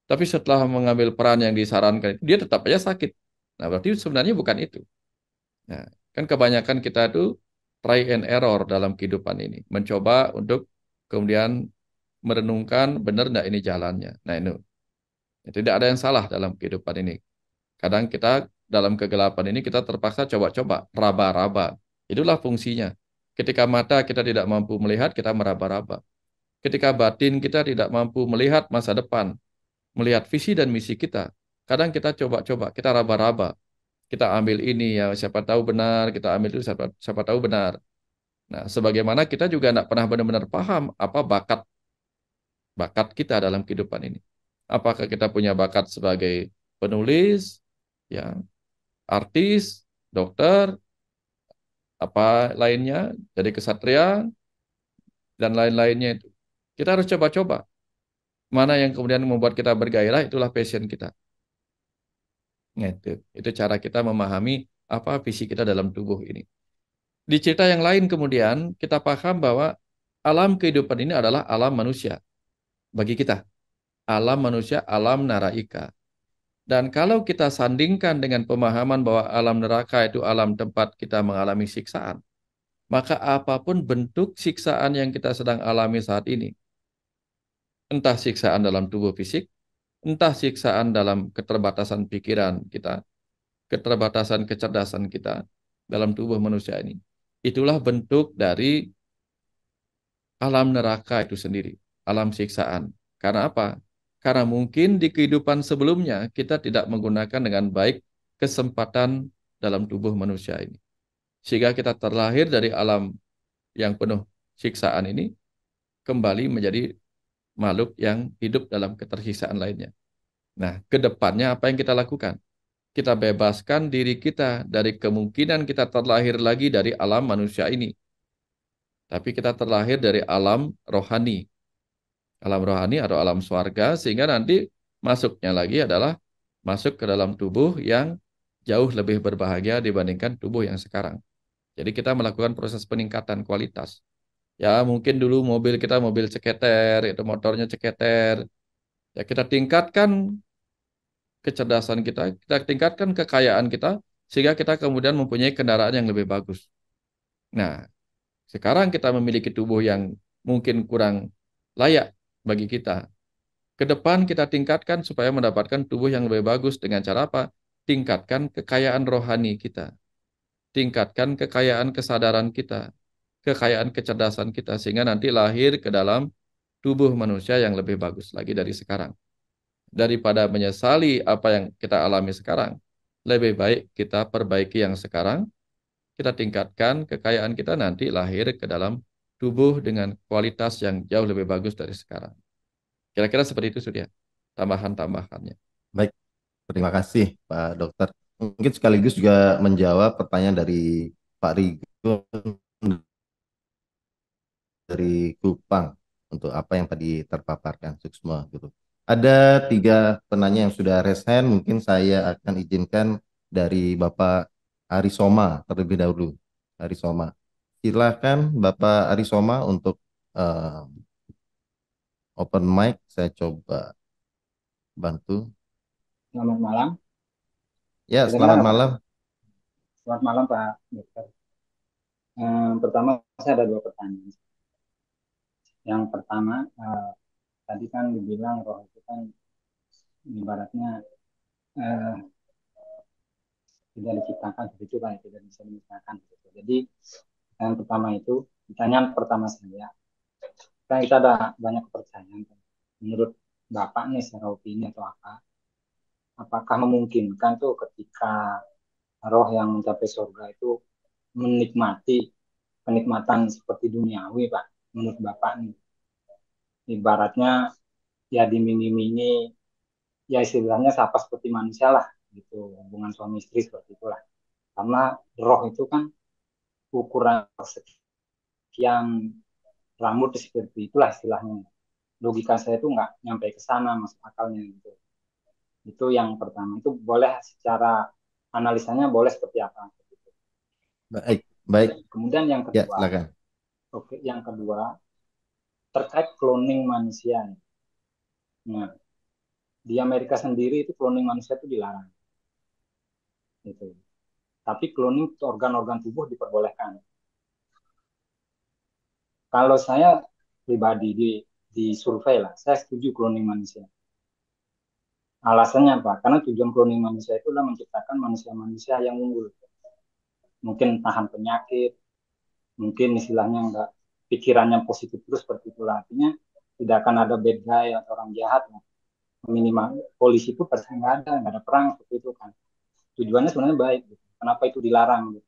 S1: tapi setelah mengambil peran yang disarankan dia tetap aja sakit. Nah berarti sebenarnya bukan itu. Nah kan kebanyakan kita itu try and error dalam kehidupan ini mencoba untuk kemudian merenungkan benar enggak ini jalannya. Nah ini tidak ada yang salah dalam kehidupan ini. Kadang kita dalam kegelapan ini kita terpaksa coba-coba, raba-raba. Itulah fungsinya. Ketika mata kita tidak mampu melihat, kita meraba-raba. Ketika batin kita tidak mampu melihat masa depan, melihat visi dan misi kita, kadang kita coba-coba, kita raba-raba. Kita ambil ini ya, siapa tahu benar, kita ambil itu siapa tahu benar. Nah, sebagaimana kita juga tidak pernah benar-benar paham apa bakat bakat kita dalam kehidupan ini. Apakah kita punya bakat sebagai penulis, ya, artis, dokter, apa lainnya, jadi kesatria, dan lain-lainnya itu. Kita harus coba-coba. Mana yang kemudian membuat kita bergairah, itulah passion kita. Itu cara kita memahami apa visi kita dalam tubuh ini. Di cerita yang lain kemudian, kita paham bahwa alam kehidupan ini adalah alam manusia. Bagi kita, alam manusia, alam naraika. Dan kalau kita sandingkan dengan pemahaman bahwa alam neraka itu alam tempat kita mengalami siksaan, maka apapun bentuk siksaan yang kita sedang alami saat ini, entah siksaan dalam tubuh fisik, entah siksaan dalam keterbatasan pikiran kita, keterbatasan kecerdasan kita dalam tubuh manusia ini, itulah bentuk dari alam neraka itu sendiri, alam siksaan. Karena apa? Karena mungkin di kehidupan sebelumnya kita tidak menggunakan dengan baik kesempatan dalam tubuh manusia ini. Sehingga kita terlahir dari alam yang penuh siksaan ini kembali menjadi makhluk yang hidup dalam ketersiksaan lainnya. Nah, ke depannya apa yang kita lakukan? Kita bebaskan diri kita dari kemungkinan kita terlahir lagi dari alam manusia ini. Tapi kita terlahir dari alam rohani. Alam rohani atau alam swarga, sehingga nanti masuknya lagi adalah masuk ke dalam tubuh yang jauh lebih berbahagia dibandingkan tubuh yang sekarang. Jadi kita melakukan proses peningkatan kualitas. Ya mungkin dulu mobil kita mobil ceketer, itu motornya ceketer. Ya kita tingkatkan kecerdasan kita tingkatkan kekayaan kita, sehingga kita kemudian mempunyai kendaraan yang lebih bagus. Nah, sekarang kita memiliki tubuh yang mungkin kurang layak bagi kita. Ke depan kita tingkatkan supaya mendapatkan tubuh yang lebih bagus dengan cara apa? Tingkatkan kekayaan rohani kita. Tingkatkan kekayaan kesadaran kita. Kekayaan kecerdasan kita. Sehingga nanti lahir ke dalam tubuh manusia yang lebih bagus lagi dari sekarang. Daripada menyesali apa yang kita alami sekarang, lebih baik kita perbaiki yang sekarang, kita tingkatkan kekayaan kita nanti lahir ke dalam tubuh dengan kualitas yang jauh lebih bagus dari sekarang. Kira-kira seperti itu, Surya. Tambahan-tambahannya.
S2: Baik, terima kasih Pak Dokter. Mungkin sekaligus juga menjawab pertanyaan dari Pak Rigo dari Kupang untuk apa yang tadi terpaparkan Suksma gitu. Ada 3 penanya yang sudah raise hand, mungkin saya akan izinkan dari Bapak Arisoma terlebih dahulu. Arisoma, silakan Bapak Arisoma untuk eh, open mic, saya coba bantu.
S3: Selamat malam.
S2: Ya,
S3: Kedengaran
S2: selamat
S3: nggak, Pak?
S2: malam.
S3: Selamat malam, Pak Dokter. Pertama, saya ada 2 pertanyaan. Yang pertama, tadi kan dibilang roh itu kan ibaratnya eh, tidak diciptakan begitu kan, tidak bisa diciptakan begitu. Jadi yang pertama itu, pertanyaan pertama saya, kan kita ada banyak kepercayaan. Kan. Menurut Bapak nih, secara opini atau apa, apakah memungkinkan tuh ketika roh yang mencapai surga itu menikmati kenikmatan seperti duniawi, Pak, menurut Bapak nih. Ibaratnya ya dimini-mini, ya istilahnya sama seperti manusia lah, gitu, hubungan suami istri seperti itulah. Karena roh itu kan ukuran sekian rambut seperti itulah istilahnya. Logika saya itu nggak nyampe ke sana masuk akalnya gitu. Itu yang pertama. Itu boleh secara analisanya boleh seperti apa? Gitu.
S2: Baik, baik.
S3: Kemudian yang
S2: Ya,
S3: kedua,
S2: silakan.
S3: oke, yang kedua terkait cloning manusia. Nah, di Amerika sendiri itu cloning manusia itu dilarang. Gitu. Tapi cloning organ-organ tubuh diperbolehkan. Kalau saya pribadi di survei lah, saya setuju cloning manusia. Alasannya apa? Karena tujuan cloning manusia itu adalah menciptakan manusia-manusia yang unggul. Mungkin tahan penyakit, mungkin istilahnya enggak pikirannya positif terus seperti itulah. Artinya tidak akan ada bad guy atau orang jahat. Minimal polisi itu pasti nggak ada perang seperti itu kan. Tujuannya sebenarnya baik. Gitu. Kenapa itu dilarang? Gitu.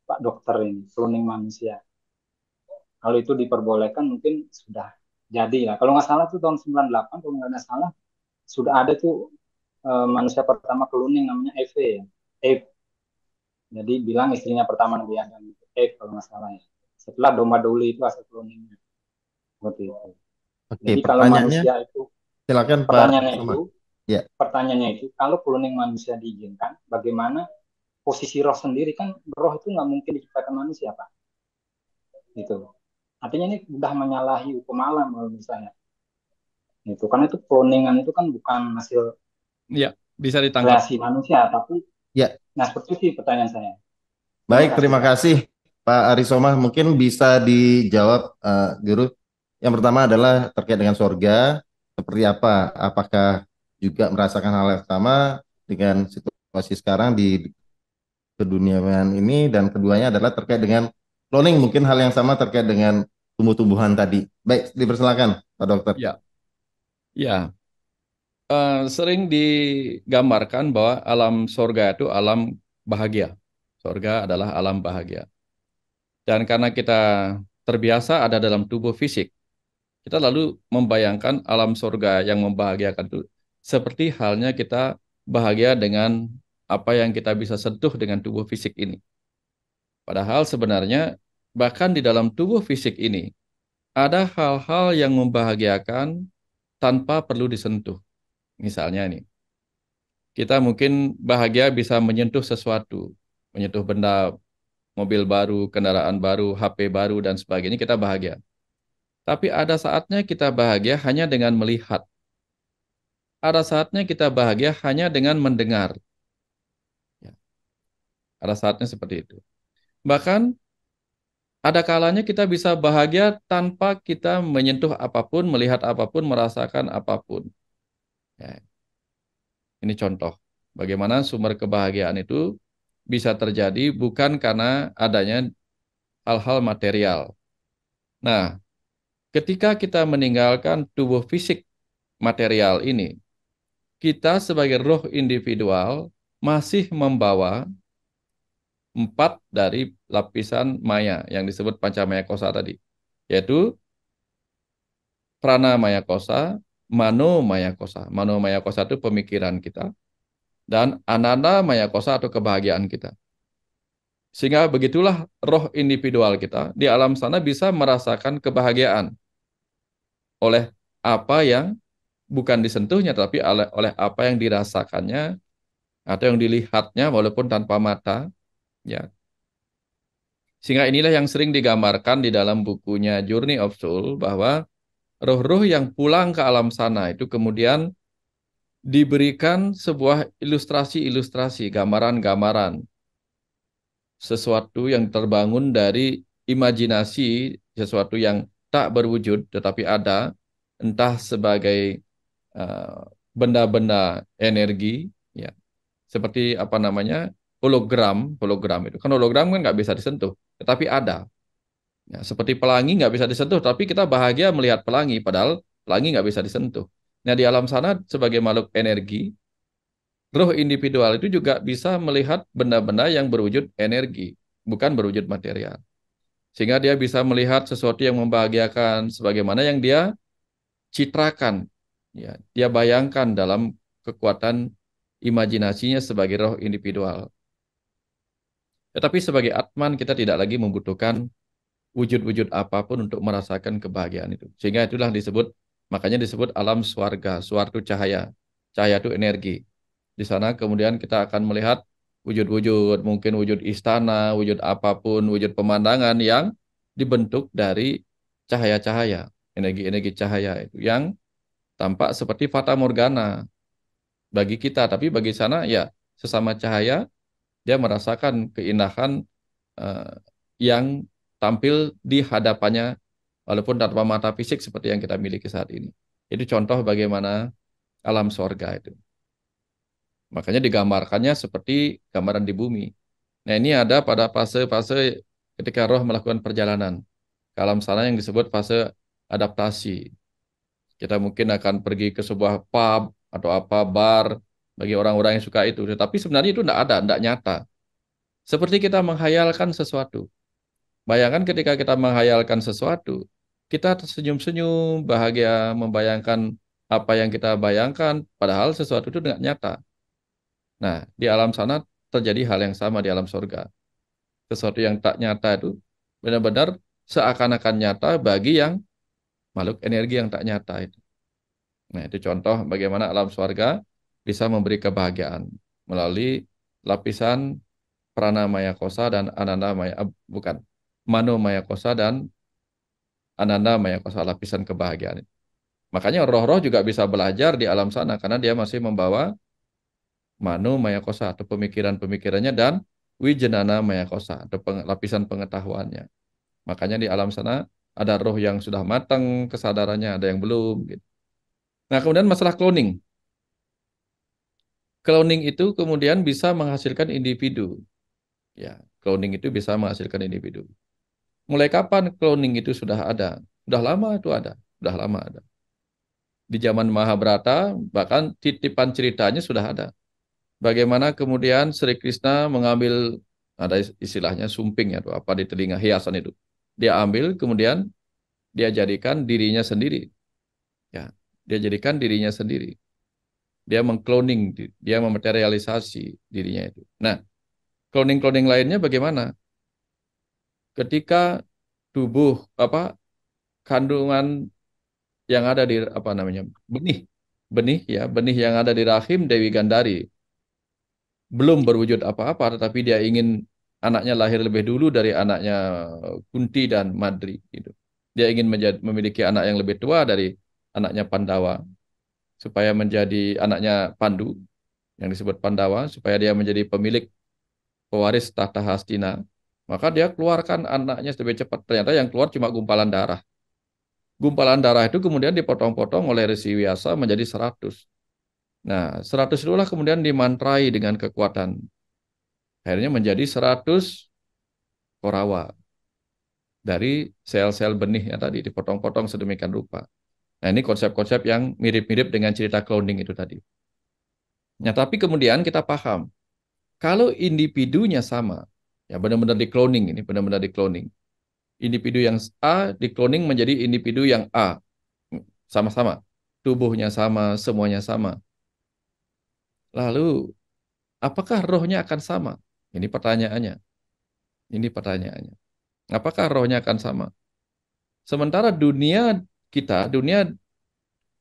S3: Pak Dokter ini, cloning manusia. Kalau itu diperbolehkan mungkin sudah jadi lah. Kalau nggak salah tuh tahun 98, kalau nggak salah sudah ada tuh manusia pertama cloning namanya Eve ya. Eve. Jadi bilang istrinya pertama Nabi Adam itu Eve kalau nggak salah ya. Setelah domba doli itu asal cloningnya. Seperti itu.
S2: Oke,
S3: Jadi kalau
S2: pertanyaannya
S3: manusia itu
S2: silakan Pak
S3: pertanyaannya
S2: Soma.
S3: itu
S2: Ya,
S3: pertanyaannya itu kalau cloning manusia diizinkan, bagaimana posisi roh sendiri kan roh itu nggak mungkin diciptakan manusia Pak. Gitu. Artinya ini udah menyalahi hukum alam menurut saya. Itu karena itu cloningan itu kan bukan hasil
S1: Ya, bisa ditangkap.
S3: kreasi manusia, tapi
S2: ya.
S3: nah seperti itu sih pertanyaan saya. Terima
S2: Baik,
S3: kasih
S2: terima
S3: Pak.
S2: kasih Pak Arisoma. Mungkin bisa dijawab, Guru. Yang pertama adalah terkait dengan surga. Seperti apa? Apakah juga merasakan hal yang sama dengan situasi sekarang di keduniaan ini? Dan keduanya adalah terkait dengan cloning. Mungkin hal yang sama terkait dengan tumbuh-tumbuhan tadi. Baik, dipersilakan Pak Dokter.
S1: Ya, ya. Sering digambarkan bahwa alam sorga itu alam bahagia. Sorga adalah alam bahagia. Dan karena kita terbiasa ada dalam tubuh fisik, kita lalu membayangkan alam sorga yang membahagiakan itu seperti halnya kita bahagia dengan apa yang kita bisa sentuh dengan tubuh fisik ini. Padahal sebenarnya bahkan di dalam tubuh fisik ini ada hal-hal yang membahagiakan tanpa perlu disentuh. Misalnya nih, kita mungkin bahagia bisa menyentuh sesuatu, menyentuh benda, mobil baru, kendaraan baru, HP baru, dan sebagainya, kita bahagia. Tapi ada saatnya kita bahagia hanya dengan melihat. Ada saatnya kita bahagia hanya dengan mendengar. Ya, ada saatnya seperti itu. Bahkan ada kalanya kita bisa bahagia tanpa kita menyentuh apapun, melihat apapun, merasakan apapun. Ya, ini contoh bagaimana sumber kebahagiaan itu bisa terjadi bukan karena adanya hal-hal material. Nah, ketika kita meninggalkan tubuh fisik material ini, kita sebagai roh individual masih membawa 4 dari lapisan maya yang disebut pancamaya kosa tadi, yaitu prana maya kosa, mano maya kosa. Mano maya kosa itu pemikiran kita, dan ananda maya kosa atau kebahagiaan kita. Sehingga begitulah roh individual kita di alam sana bisa merasakan kebahagiaan oleh apa yang bukan disentuhnya, tapi oleh apa yang dirasakannya atau yang dilihatnya walaupun tanpa mata, ya. Sehingga inilah yang sering digambarkan di dalam bukunya Journey of Soul bahwa roh-roh yang pulang ke alam sana itu kemudian diberikan sebuah ilustrasi-ilustrasi, gambaran-gambaran, sesuatu yang terbangun dari imajinasi, sesuatu yang tak berwujud tetapi ada, entah sebagai uh, benda-benda energi, ya, seperti apa namanya, hologram. Hologram itu kan, hologram kan nggak bisa disentuh, tetapi ada. Ya, seperti pelangi nggak bisa disentuh, tapi kita bahagia melihat pelangi, padahal pelangi nggak bisa disentuh. Nah, di alam sana sebagai makhluk energi, roh individual itu juga bisa melihat benda-benda yang berwujud energi, bukan berwujud material. Sehingga dia bisa melihat sesuatu yang membahagiakan sebagaimana yang dia citrakan. Ya, dia bayangkan dalam kekuatan imajinasinya sebagai roh individual. Tetapi sebagai Atman kita tidak lagi membutuhkan wujud-wujud apapun untuk merasakan kebahagiaan itu. Sehingga itulah disebut, makanya disebut alam swarga. Swar itu cahaya. Cahaya itu energi. Di sana kemudian kita akan melihat wujud-wujud, mungkin wujud istana, wujud apapun, wujud pemandangan yang dibentuk dari cahaya-cahaya, energi-energi cahaya itu yang tampak seperti fata morgana bagi kita, tapi bagi sana ya sesama cahaya, dia merasakan keindahan eh, yang tampil di hadapannya walaupun tanpa mata fisik seperti yang kita miliki saat ini. Itu contoh bagaimana alam sorga itu. Makanya digambarkannya seperti gambaran di bumi. Nah, ini ada pada fase-fase ketika roh melakukan perjalanan ke alam sana yang disebut fase adaptasi. Kita mungkin akan pergi ke sebuah pub atau apa bar bagi orang-orang yang suka itu. Tetapi sebenarnya itu tidak ada, tidak nyata. Seperti kita menghayalkan sesuatu. Bayangkan ketika kita menghayalkan sesuatu, kita tersenyum-senyum, bahagia membayangkan apa yang kita bayangkan, padahal sesuatu itu tidak nyata. Nah, di alam sana terjadi hal yang sama di alam surga. Sesuatu yang tak nyata itu benar-benar seakan-akan nyata bagi yang makhluk energi yang tak nyata itu. Nah, itu contoh bagaimana alam surga bisa memberi kebahagiaan melalui lapisan pranamaya kosa dan anandamaya, bukan, manomaya kosa dan anandamaya kosa, lapisan kebahagiaan. Makanya roh-roh juga bisa belajar di alam sana karena dia masih membawa mano maya kosa atau pemikiran-pemikirannya dan wijenana maya kosa atau lapisan pengetahuannya. Makanya di alam sana ada roh yang sudah matang kesadarannya, ada yang belum gitu. Nah, kemudian masalah cloning. Cloning itu kemudian bisa menghasilkan individu. Ya, cloning itu bisa menghasilkan individu. Mulai kapan cloning itu sudah ada? Sudah lama itu ada. Sudah lama ada. Di zaman Mahabharata, bahkan titipan ceritanya sudah ada. Bagaimana kemudian Sri Krishna mengambil, ada istilahnya sumping ya, atau apa di telinga hiasan itu. Dia ambil, kemudian dia jadikan dirinya sendiri. Ya, dia jadikan dirinya sendiri. Dia mengcloning, dia mematerialisasi dirinya itu. Nah, cloning-cloning lainnya bagaimana? Ketika tubuh apa kandungan yang ada di apa namanya benih benih ya benih yang ada di rahim Dewi Gandari belum berwujud apa-apa, tetapi dia ingin anaknya lahir lebih dulu dari anaknya Kunti dan Madri gitu. Dia ingin memiliki anak yang lebih tua dari anaknya Pandawa supaya menjadi anaknya Pandu yang disebut Pandawa, supaya dia menjadi pemilik pewaris tahta Hastina. Maka dia keluarkan anaknya lebih cepat. Ternyata yang keluar cuma gumpalan darah. Gumpalan darah itu kemudian dipotong-potong oleh Resi Wyasa menjadi 100. Nah, 100 itulah kemudian dimantrai dengan kekuatan. Akhirnya menjadi 100 korawa dari sel-sel benihnya tadi dipotong-potong sedemikian rupa. Nah, ini konsep-konsep yang mirip-mirip dengan cerita cloning itu tadi. Nah, tapi kemudian kita paham, kalau individunya sama, ya benar-benar di cloning ini, benar-benar di cloning. Individu yang A di cloning menjadi individu yang A. Sama-sama. Tubuhnya sama, semuanya sama. Lalu, apakah rohnya akan sama? Ini pertanyaannya. Ini pertanyaannya. Apakah rohnya akan sama? Sementara dunia kita, dunia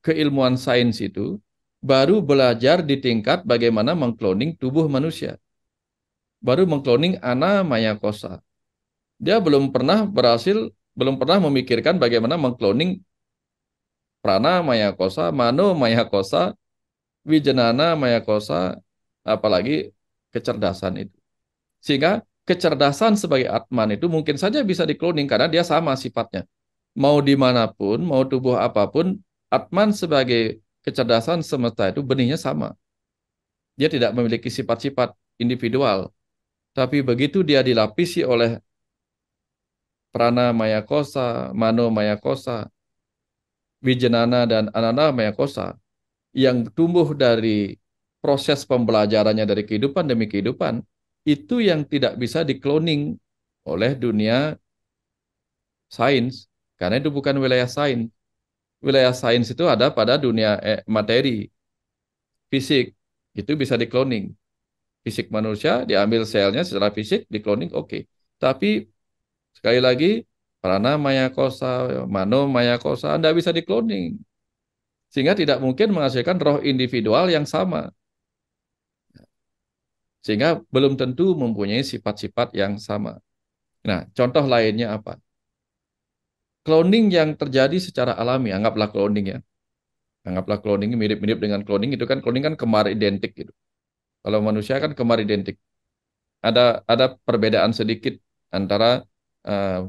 S1: keilmuan sains itu baru belajar di tingkat bagaimana mengkloning tubuh manusia. Baru mengkloning Ana Maya Kosa. Dia belum pernah memikirkan bagaimana mengkloning Prana Maya Kosa, Mano Maya Kosa, Wijanana Maya Kosa, apalagi kecerdasan itu. Sehingga kecerdasan sebagai Atman itu mungkin saja bisa dikloning karena dia sama sifatnya. Mau dimanapun, mau tubuh apapun, Atman sebagai kecerdasan semesta itu benihnya sama. Dia tidak memiliki sifat-sifat individual. Tapi begitu dia dilapisi oleh Prana Maya Kosa, Mano Maya Kosa, Wijanana dan Anana Maya Kosa, yang tumbuh dari proses pembelajarannya dari kehidupan demi kehidupan, itu yang tidak bisa dikloning oleh dunia sains, karena itu bukan wilayah sains. Wilayah sains itu ada pada dunia materi, fisik, itu bisa dikloning. Fisik manusia diambil selnya secara fisik, dikloning, oke. Tapi sekali lagi, prana maya kosa, mano maya kosa, Anda bisa dikloning. Sehingga tidak mungkin menghasilkan roh individual yang sama. Sehingga belum tentu mempunyai sifat-sifat yang sama. Nah, contoh lainnya apa? Cloning yang terjadi secara alami, anggaplah cloning ya. Anggaplah cloning mirip-mirip dengan cloning, itu kan cloning kan kembar identik gitu. Kalau manusia kan kembar identik. Ada perbedaan sedikit antara eh,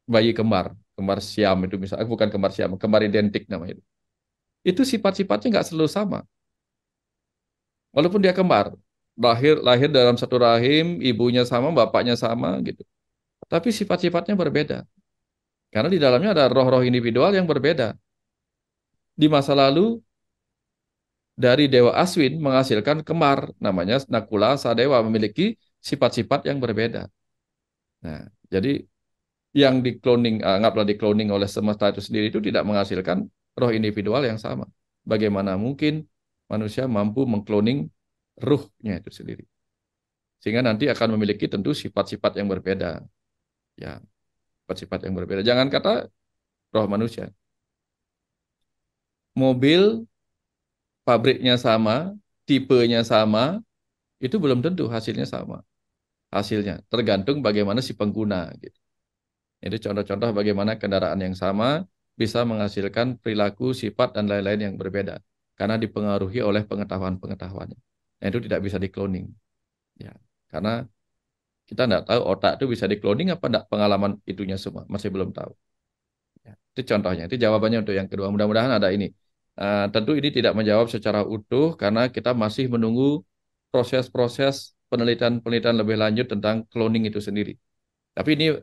S1: bayi kembar, kembar siam itu misalnya, bukan kembar siam, kembar identik namanya itu. Itu sifat-sifatnya nggak selalu sama. Walaupun dia kembar, lahir lahir dalam satu rahim, ibunya sama, bapaknya sama gitu. Tapi sifat-sifatnya berbeda. Karena di dalamnya ada roh-roh individual yang berbeda. Di masa lalu, dari Dewa Aswin menghasilkan kembar, namanya Nakula Sadewa, memiliki sifat-sifat yang berbeda. Nah, jadi yang dikloning, anggaplah dikloning oleh semesta itu sendiri itu tidak menghasilkan roh individual yang sama. Bagaimana mungkin manusia mampu mengkloning ruhnya itu sendiri? Sehingga nanti akan memiliki tentu sifat-sifat yang berbeda. Ya, sifat-sifat yang berbeda. Jangan kata roh manusia. Mobil pabriknya sama, tipenya sama, itu belum tentu hasilnya sama. Hasilnya tergantung bagaimana si pengguna gitu. Itu contoh-contoh bagaimana kendaraan yang sama bisa menghasilkan perilaku, sifat dan lain-lain yang berbeda karena dipengaruhi oleh pengetahuan-pengetahuannya. Nah, itu tidak bisa dikloning. Ya, karena kita tidak tahu otak itu bisa dikloning apa tidak, pengalaman itunya semua masih belum tahu. Ya, itu contohnya, itu jawabannya untuk yang kedua. Mudah-mudahan ada ini. Tentu ini tidak menjawab secara utuh karena kita masih menunggu proses-proses penelitian-penelitian lebih lanjut tentang cloning itu sendiri. Tapi ini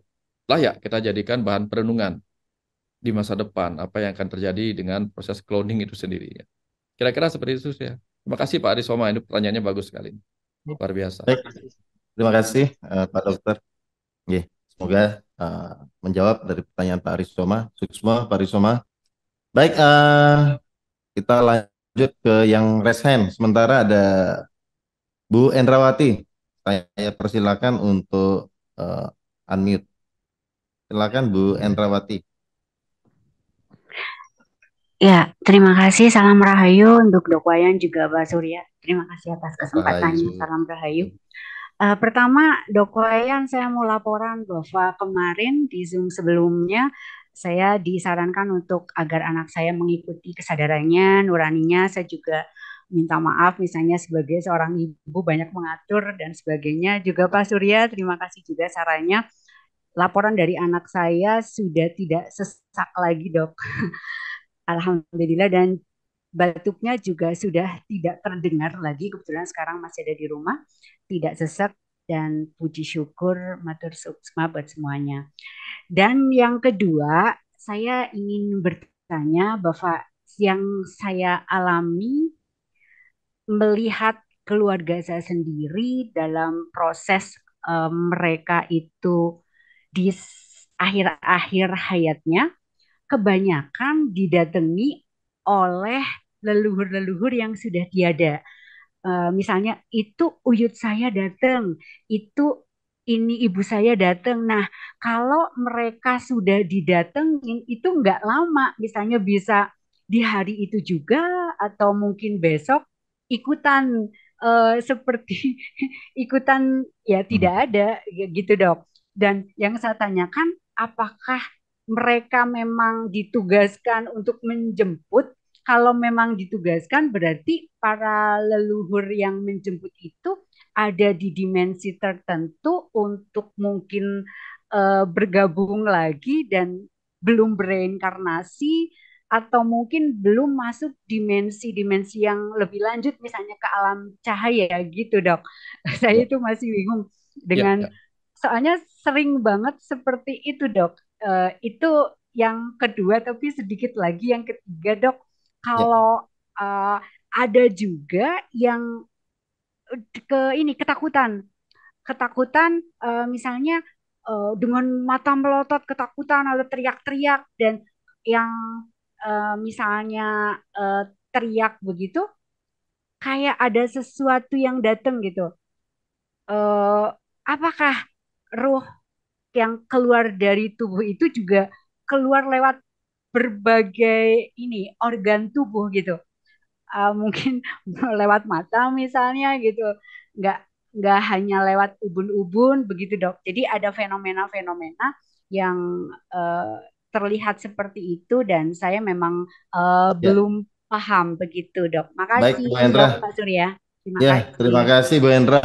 S1: layak kita jadikan bahan perenungan di masa depan, apa yang akan terjadi dengan proses cloning itu sendiri. Ya. Kira-kira seperti itu ya. Terima kasih Pak Arisoma, ini pertanyaannya bagus sekali. Luar biasa.
S2: Baik, terima kasih Pak Dokter. Nggih, semoga menjawab dari pertanyaan Pak Arisoma, Suksma, Pak Arisoma. Baik, kita lanjut ke yang raise hand. Sementara ada Bu Endrawati. Saya persilakan untuk unmute. Silakan Bu Endrawati.
S4: Ya, terima kasih. Salam Rahayu untuk Dok Wayan juga Pak Surya. Terima kasih atas kesempatannya.
S2: Rahayu.
S4: Salam Rahayu. Pertama, Dok Wayan, saya mau laporan bahwa kemarin di Zoom sebelumnya saya disarankan untuk agar anak saya mengikuti kesadarannya, nuraninya. Saya juga minta maaf misalnya sebagai seorang ibu banyak mengatur dan sebagainya. Juga Pak Surya, terima kasih juga sarannya. Laporan dari anak saya sudah tidak sesak lagi, Dok. Alhamdulillah, dan batuknya juga sudah tidak terdengar lagi. Kebetulan sekarang masih ada di rumah, tidak sesak, dan puji syukur matur suksma buat semuanya. Dan yang kedua, saya ingin bertanya bahwa yang saya alami melihat keluarga saya sendiri dalam proses mereka itu di akhir-akhir hayatnya kebanyakan didatangi oleh leluhur-leluhur yang sudah tiada. Misalnya itu uyut saya datang, itu ini ibu saya datang. Nah, kalau mereka sudah didatengin itu nggak lama, misalnya bisa di hari itu juga atau mungkin besok ikutan seperti ikutan ya tidak ada gitu dok. Dan yang saya tanyakan apakah mereka memang ditugaskan untuk menjemput? Kalau memang ditugaskan berarti para leluhur yang menjemput itu ada di dimensi tertentu untuk mungkin bergabung lagi dan belum bereinkarnasi atau mungkin belum masuk dimensi-dimensi yang lebih lanjut misalnya ke alam cahaya gitu dok. Saya
S1: Ya,
S4: itu masih bingung
S1: ya,
S4: dengan
S1: ya,
S4: soalnya sering banget seperti itu dok. Itu yang kedua tapi sedikit lagi yang ketiga dok,
S2: Ya,
S4: kalau uh, ada juga yang ke ini ketakutan, ketakutan misalnya dengan mata melotot ketakutan atau teriak-teriak dan yang misalnya teriak begitu kayak ada sesuatu yang datang gitu. Eh, apakah ruh yang keluar dari tubuh itu juga keluar lewat berbagai ini organ tubuh gitu? Mungkin lewat mata misalnya gitu, nggak nggak hanya lewat ubun-ubun begitu dok. Jadi ada fenomena-fenomena yang uh, terlihat seperti itu dan saya memang
S2: ya.
S4: belum paham begitu dok.
S2: Baik,
S4: Makasih
S2: Bu
S4: dok
S2: Hendra.
S4: Pak Surya, terima
S2: Ya,
S4: kasih.
S2: terima kasih Bu Hendra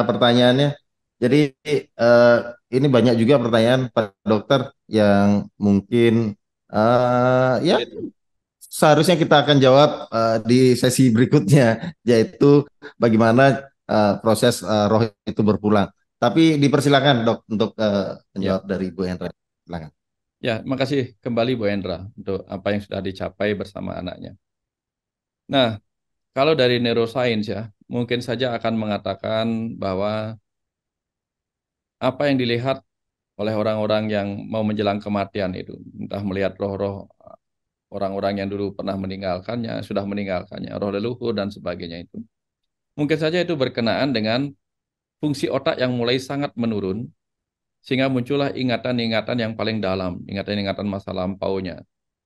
S2: pertanyaannya. Jadi eh, ini banyak juga pertanyaan Pak Dokter yang mungkin ya seharusnya kita akan jawab di sesi berikutnya, yaitu bagaimana proses roh itu berpulang. Tapi dipersilakan Dok untuk
S1: ya.
S2: menjawab dari Bu Hendra. Silakan.
S1: Ya, makasih kembali Bu Endra untuk apa yang sudah dicapai bersama anaknya. Nah, kalau dari neuroscience ya, mungkin saja akan mengatakan bahwa apa yang dilihat oleh orang-orang yang mau menjelang kematian itu, entah melihat roh-roh orang-orang yang dulu pernah meninggalkannya, sudah meninggalkannya, roh leluhur dan sebagainya itu. Mungkin saja itu berkenaan dengan fungsi otak yang mulai sangat menurun, sehingga muncullah ingatan-ingatan yang paling dalam, ingatan-ingatan masa lampaunya.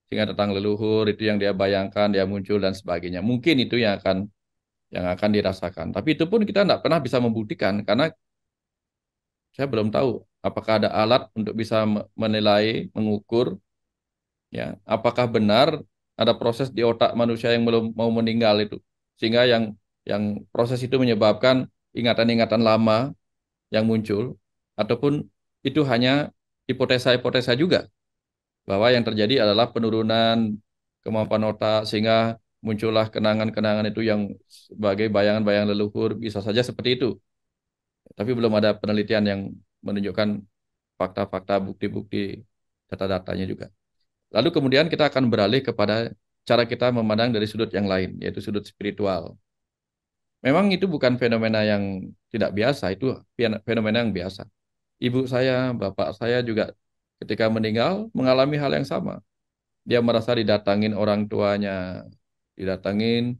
S1: Sehingga tentang leluhur itu yang dia bayangkan, dia muncul dan sebagainya. Mungkin itu yang akan dirasakan. Tapi itu pun kita tidak pernah bisa membuktikan karena saya belum tahu apakah ada alat untuk bisa menilai, mengukur, ya, apakah benar ada proses di otak manusia yang belum mau meninggal itu, sehingga yang proses itu menyebabkan ingatan-ingatan lama yang muncul, ataupun itu hanya hipotesa-hipotesa juga bahwa yang terjadi adalah penurunan kemampuan otak sehingga muncullah kenangan-kenangan itu yang sebagai bayangan-bayangan leluhur bisa saja seperti itu. Tapi belum ada penelitian yang menunjukkan fakta-fakta, bukti-bukti, data-datanya juga. Lalu kemudian kita akan beralih kepada cara kita memandang dari sudut yang lain, yaitu sudut spiritual. Memang itu bukan fenomena yang tidak biasa, itu fenomena yang biasa. Ibu saya, bapak saya juga ketika meninggal mengalami hal yang sama. Dia merasa didatangin orang tuanya, didatangin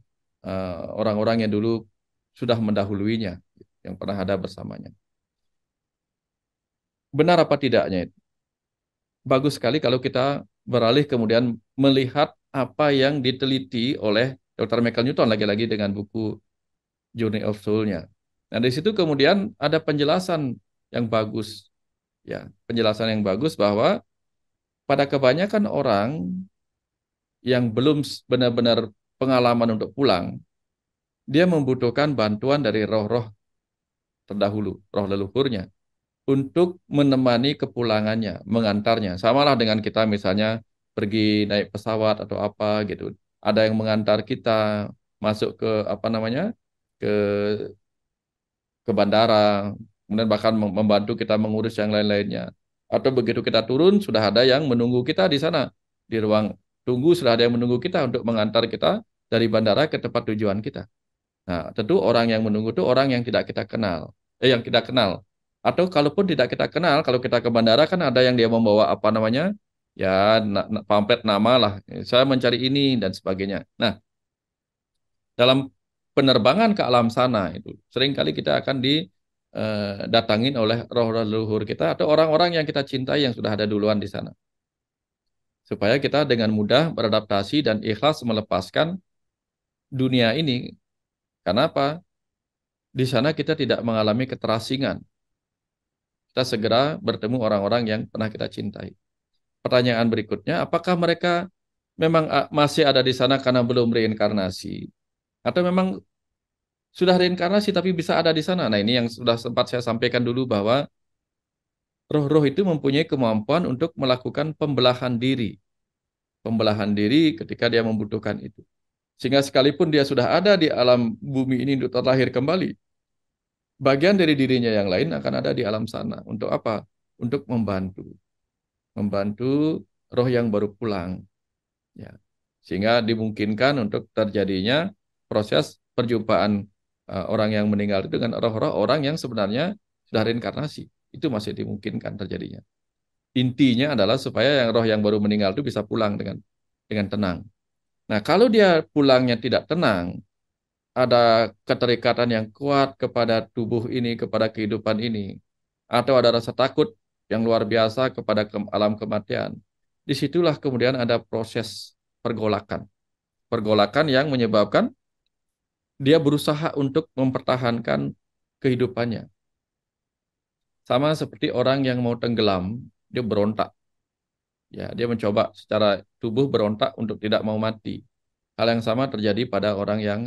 S1: orang-orang yang dulu sudah mendahuluinya, yang pernah ada bersamanya. Benar apa tidaknya itu? Bagus sekali kalau kita beralih kemudian melihat apa yang diteliti oleh Dr. Michael Newton lagi-lagi dengan buku Journey of Soul-nya. Nah, dari situ kemudian ada penjelasan yang bagus, ya, penjelasan yang bagus bahwa pada kebanyakan orang yang belum benar-benar pengalaman untuk pulang, dia membutuhkan bantuan dari roh-roh terdahulu, roh leluhurnya, untuk menemani kepulangannya, mengantarnya. Samalah dengan kita misalnya pergi naik pesawat atau apa gitu. Ada yang mengantar kita masuk ke apa namanya? ke bandara, kemudian bahkan membantu kita mengurus yang lain-lainnya. Atau begitu kita turun sudah ada yang menunggu kita di sana. Di ruang tunggu sudah ada yang menunggu kita untuk mengantar kita dari bandara ke tempat tujuan kita. Nah, tentu orang yang menunggu itu orang yang tidak kita kenal. Yang kita kenal. Atau kalaupun tidak kita kenal, kalau kita ke bandara kan ada yang dia membawa apa namanya? Ya, pamflet nama lah. Saya mencari ini dan sebagainya. Nah, dalam penerbangan ke alam sana itu seringkali kita akan didatangin oleh roh-roh leluhur kita atau orang-orang yang kita cintai yang sudah ada duluan di sana. Supaya kita dengan mudah beradaptasi dan ikhlas melepaskan dunia ini. Karena apa? Di sana kita tidak mengalami keterasingan. Kita segera bertemu orang-orang yang pernah kita cintai. Pertanyaan berikutnya, apakah mereka memang masih ada di sana karena belum reinkarnasi? Atau memang sudah reinkarnasi tapi bisa ada di sana? Nah, ini yang sudah sempat saya sampaikan dulu bahwa roh-roh itu mempunyai kemampuan untuk melakukan pembelahan diri. Pembelahan diri ketika dia membutuhkan itu. Sehingga sekalipun dia sudah ada di alam bumi ini untuk terlahir kembali, bagian dari dirinya yang lain akan ada di alam sana. Untuk apa? Untuk membantu. Membantu roh yang baru pulang. Ya. Sehingga dimungkinkan untuk terjadinya proses perjumpaan orang yang meninggal itu dengan roh-roh orang yang sebenarnya sudah reinkarnasi. Itu masih dimungkinkan terjadinya. Intinya adalah supaya yang roh yang baru meninggal itu bisa pulang dengan tenang. Nah, kalau dia pulangnya tidak tenang, ada keterikatan yang kuat kepada tubuh ini, kepada kehidupan ini, atau ada rasa takut yang luar biasa kepada alam kematian, disitulah kemudian ada proses pergolakan. Pergolakan yang menyebabkan dia berusaha untuk mempertahankan kehidupannya. Sama seperti orang yang mau tenggelam, dia berontak. Ya, dia mencoba secara tubuh berontak untuk tidak mau mati. Hal yang sama terjadi pada orang yang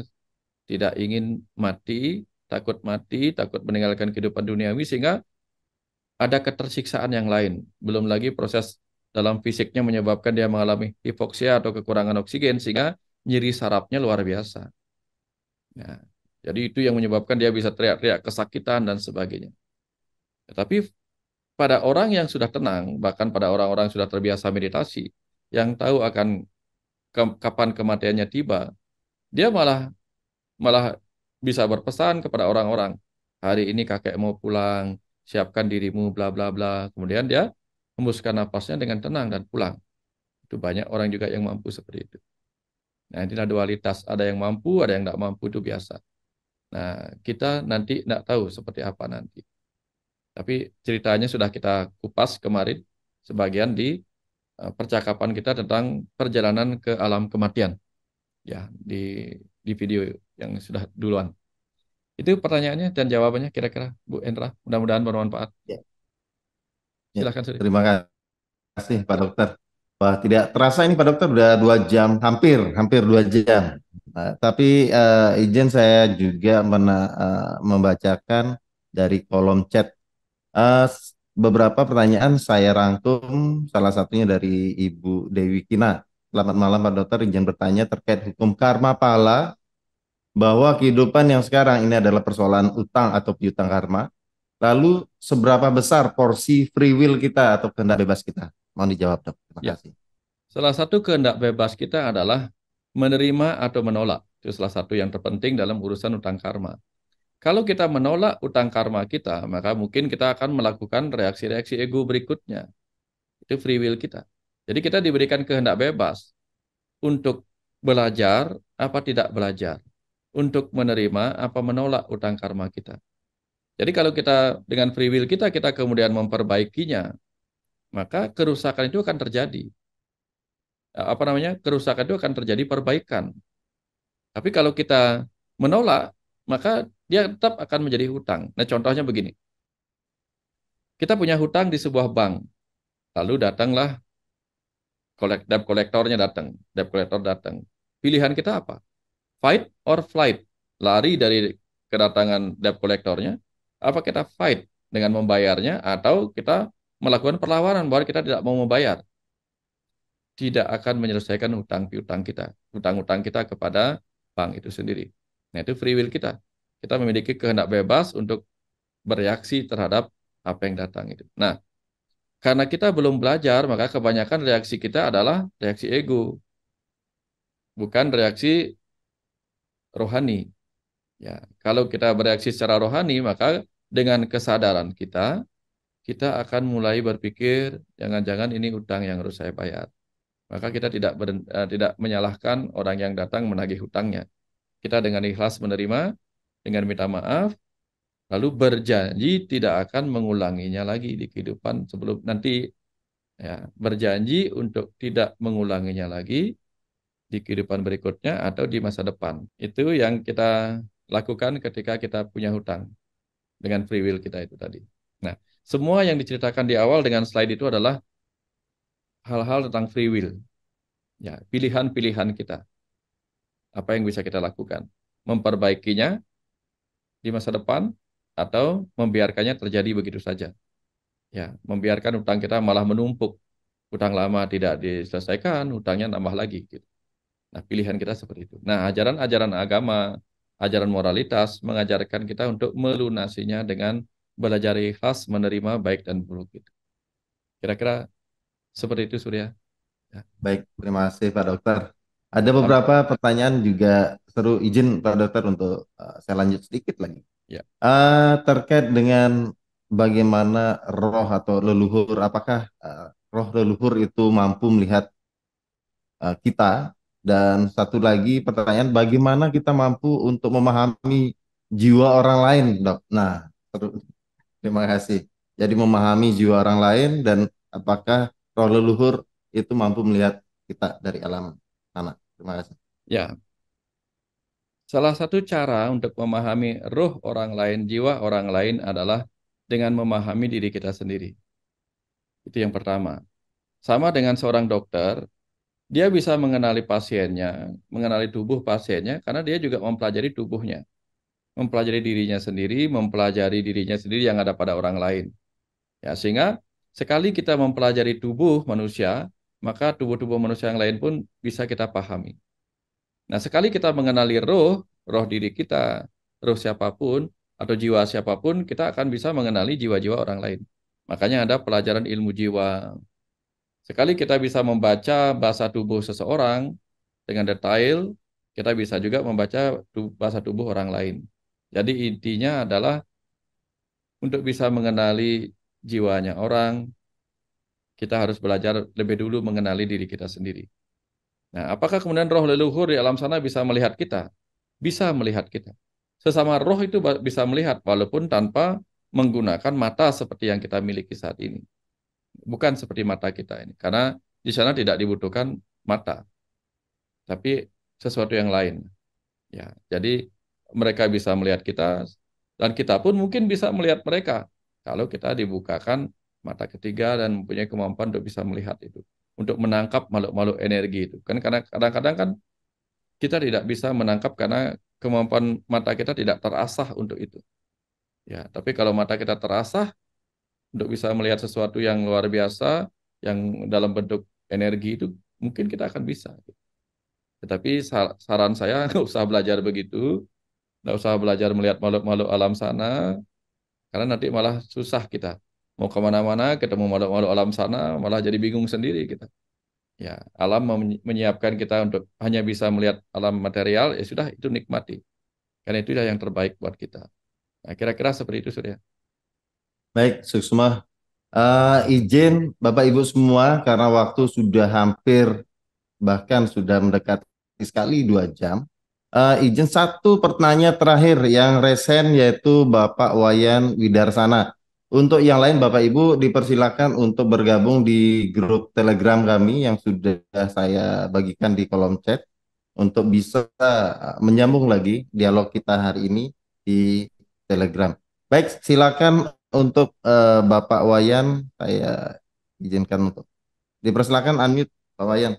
S1: tidak ingin mati, takut meninggalkan kehidupan duniawi, sehingga ada ketersiksaan yang lain. Belum lagi proses dalam fisiknya menyebabkan dia mengalami hipoksia atau kekurangan oksigen, sehingga nyeri sarafnya luar biasa. Nah, jadi itu yang menyebabkan dia bisa teriak-teriak kesakitan dan sebagainya. Tetapi pada orang yang sudah tenang, bahkan pada orang-orang sudah terbiasa meditasi, yang tahu akan kapan kematiannya tiba, dia malah malah bisa berpesan kepada orang-orang, hari ini kakek mau pulang, siapkan dirimu, bla bla bla. Kemudian dia hembuskan napasnya dengan tenang dan pulang. Itu banyak orang juga yang mampu seperti itu. Nah, inilah dualitas. Ada yang mampu, ada yang tidak mampu, itu biasa. Nah, kita nanti tidak tahu seperti apa nanti. Tapi ceritanya sudah kita kupas kemarin, sebagian di percakapan kita tentang perjalanan ke alam kematian. Ya, di video yang sudah duluan. Itu pertanyaannya dan jawabannya kira-kira, Bu Endra. Mudah-mudahan bermanfaat.
S2: Ya.
S1: Silakan, Suri.
S2: Terima kasih Pak Dokter. Wah, tidak terasa ini Pak Dokter udah 2 jam, hampir 2 jam. Nah, tapi izin saya juga membacakan dari kolom chat. Eh, Beberapa pertanyaan saya rangkum, salah satunya dari Ibu Dewi Kina. Selamat malam Pak Dokter, izin bertanya terkait hukum karma pala, bahwa kehidupan yang sekarang ini adalah persoalan utang atau piutang karma. Lalu seberapa besar porsi free will kita atau kehendak bebas kita? Mohon dijawab, Dok. Terima
S1: Ya,
S2: kasih.
S1: salah satu kehendak bebas kita adalah menerima atau menolak. Itu salah satu yang terpenting dalam urusan utang karma. Kalau kita menolak utang karma kita, maka mungkin kita akan melakukan reaksi-reaksi ego berikutnya. Itu free will kita. Jadi kita diberikan kehendak bebas untuk belajar apa tidak belajar, untuk menerima apa menolak utang karma kita. Jadi kalau kita dengan free will kita kemudian memperbaikinya, maka kerusakan itu akan terjadi. Apa namanya? Kerusakan itu akan terjadi perbaikan. Tapi kalau kita menolak, maka dia tetap akan menjadi hutang. Nah, contohnya begini. Kita punya hutang di sebuah bank. Lalu datanglah debt kolektornya datang. Debt kolektor datang. Pilihan kita apa? Fight or flight? Lari dari kedatangan debt kolektornya. Apa kita fight dengan membayarnya atau kita melakukan perlawanan bahwa kita tidak mau membayar? Tidak akan menyelesaikan hutang piutang kita, hutang-hutang kita kepada bank itu sendiri. Nah, itu free will kita. Kita memiliki kehendak bebas untuk bereaksi terhadap apa yang datang itu. Nah, karena kita belum belajar, maka kebanyakan reaksi kita adalah reaksi ego, bukan reaksi rohani. Ya, kalau kita bereaksi secara rohani, maka dengan kesadaran kita akan mulai berpikir, jangan-jangan ini utang yang harus saya bayar. Maka kita tidak menyalahkan orang yang datang menagih hutangnya. Kita dengan ikhlas menerima, dengan minta maaf, lalu berjanji tidak akan mengulanginya lagi di kehidupan sebelum nanti. Ya, berjanji untuk tidak mengulanginya lagi di kehidupan berikutnya atau di masa depan. Itu yang kita lakukan ketika kita punya hutang dengan free will kita itu tadi. Nah, semua yang diceritakan di awal dengan slide itu adalah hal-hal tentang free will. Ya, pilihan-pilihan kita. Apa yang bisa kita lakukan? Memperbaikinya di masa depan atau membiarkannya terjadi begitu saja. Ya, membiarkan hutang kita malah menumpuk. Hutang lama tidak diselesaikan, hutangnya nambah lagi gitu. Nah, pilihan kita seperti itu. Nah, ajaran-ajaran agama, ajaran moralitas mengajarkan kita untuk melunasinya dengan belajar ikhlas menerima baik dan buruk itu. Kira-kira seperti itu, Surya. Ya.
S2: Baik, terima kasih Pak Dokter. Ada
S1: Sam-
S2: beberapa pertanyaan juga seru, izin Pak Dokter untuk saya lanjut sedikit lagi.
S1: ya.
S2: Terkait dengan bagaimana roh atau leluhur, apakah roh leluhur itu mampu melihat kita? Dan satu lagi pertanyaan, bagaimana kita mampu untuk memahami jiwa orang lain, Dok? Nah, terima kasih. Jadi memahami jiwa orang lain dan apakah roh leluhur itu mampu melihat kita dari alam sana. Terima kasih.
S1: Ya, salah satu cara untuk memahami ruh orang lain, jiwa orang lain adalah dengan memahami diri kita sendiri. Itu yang pertama. Sama dengan seorang dokter, dia bisa mengenali pasiennya, mengenali tubuh pasiennya, karena dia juga mempelajari tubuhnya, mempelajari dirinya sendiri, mempelajari dirinya sendiri yang ada pada orang lain. Ya, sehingga sekali kita mempelajari tubuh manusia, maka tubuh-tubuh manusia yang lain pun bisa kita pahami. Nah, sekali kita mengenali roh diri kita, roh siapapun, atau jiwa siapapun, kita akan bisa mengenali jiwa-jiwa orang lain. Makanya ada pelajaran ilmu jiwa. Sekali kita bisa membaca bahasa tubuh seseorang dengan detail, kita bisa juga membaca bahasa tubuh orang lain. Jadi intinya adalah untuk bisa mengenali jiwanya orang, kita harus belajar lebih dulu mengenali diri kita sendiri. Nah, apakah kemudian roh leluhur di alam sana bisa melihat kita? Bisa melihat kita. Sesama roh itu bisa melihat walaupun tanpa menggunakan mata seperti yang kita miliki saat ini. Bukan seperti mata kita ini. Karena di sana tidak dibutuhkan mata, tapi sesuatu yang lain. Ya, jadi mereka bisa melihat kita dan kita pun mungkin bisa melihat mereka kalau kita dibukakan mata ketiga dan mempunyai kemampuan untuk bisa melihat itu, untuk menangkap makhluk-makhluk energi itu. Kan karena kadang-kadang kan kita tidak bisa menangkap karena kemampuan mata kita tidak terasah untuk itu. Ya, tapi kalau mata kita terasah untuk bisa melihat sesuatu yang luar biasa, yang dalam bentuk energi itu, mungkin kita akan bisa. Tetapi saran saya nggak usah belajar begitu, nggak usah belajar melihat makhluk-makhluk alam sana, Karena nanti malah susah kita. Mau kemana-mana, ketemu makhluk-makhluk alam sana, malah jadi bingung sendiri kita. Ya, alam menyiapkan kita untuk hanya bisa melihat alam material, ya sudah, itu nikmati. Karena itu yang terbaik buat kita. Nah, kira-kira seperti itu, Surya.
S2: Baik, Suksma. Izin Bapak Ibu semua, karena waktu sudah hampir bahkan sudah mendekati sekali 2 jam. Izin satu pertanyaan terakhir yang resen yaitu Bapak Wayan Widarsana. Untuk yang lain Bapak Ibu dipersilakan untuk bergabung di grup Telegram kami yang sudah saya bagikan di kolom chat untuk bisa menyambung lagi dialog kita hari ini di Telegram. Baik, silakan untuk Bapak Wayan, saya izinkan untuk dipersilakan unmute Pak Wayan.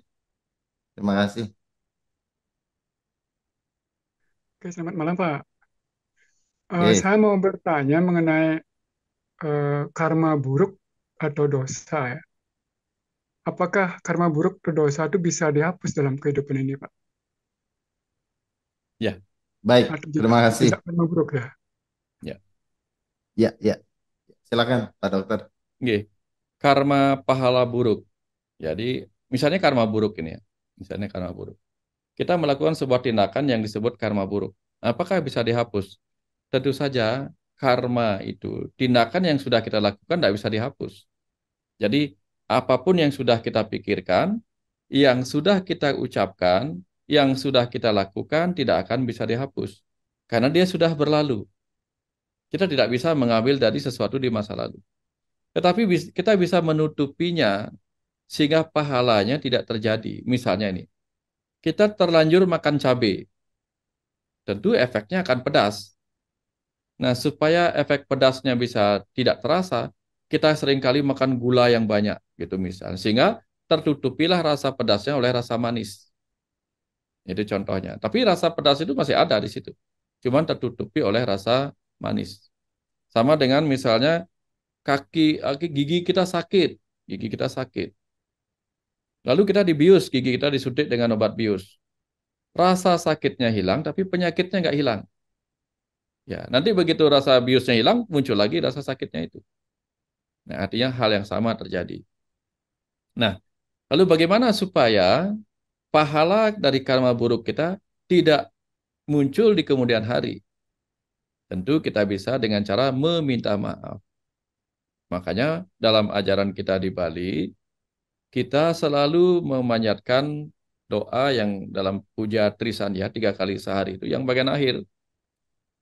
S2: Terima kasih.
S5: Oke, selamat malam Pak.
S2: Oke,
S5: Saya mau bertanya mengenai karma buruk atau dosa ya. Apakah karma buruk atau dosa itu bisa dihapus dalam kehidupan ini Pak?
S1: Ya,
S2: baik.
S5: Atau
S2: Terima kasih.
S5: tidak karma buruk ya?
S1: ya.
S2: Ya, ya. Silakan Pak Dokter.
S1: Oke. Karma pahala buruk. Jadi, misalnya karma buruk ini ya. Misalnya karma buruk. Kita melakukan sebuah tindakan yang disebut karma buruk. Apakah bisa dihapus? Tentu saja karma itu, tindakan yang sudah kita lakukan tidak bisa dihapus. Jadi, apapun yang sudah kita pikirkan, yang sudah kita ucapkan, yang sudah kita lakukan tidak akan bisa dihapus. Karena dia sudah berlalu. Kita tidak bisa mengambil dari sesuatu di masa lalu. Tetapi kita bisa menutupinya sehingga pahalanya tidak terjadi. Misalnya ini, kita terlanjur makan cabai, tentu efeknya akan pedas. Nah, supaya efek pedasnya bisa tidak terasa, kita seringkali makan gula yang banyak, gitu misalnya. Sehingga tertutupilah rasa pedasnya oleh rasa manis. Itu contohnya. Tapi rasa pedas itu masih ada di situ. Cuman tertutupi oleh rasa manis. Sama dengan misalnya gigi kita sakit. Gigi kita sakit. Lalu kita dibius, gigi kita disuntik dengan obat bius. Rasa sakitnya hilang, tapi penyakitnya nggak hilang. Ya, nanti begitu rasa biusnya hilang, muncul lagi rasa sakitnya itu. Nah, artinya hal yang sama terjadi. Nah, lalu bagaimana supaya pahala dari karma buruk kita tidak muncul di kemudian hari? Tentu kita bisa dengan cara meminta maaf. Makanya dalam ajaran kita di Bali, kita selalu memanjatkan doa yang dalam puja Trisandya 3 kali sehari itu. Yang bagian akhir,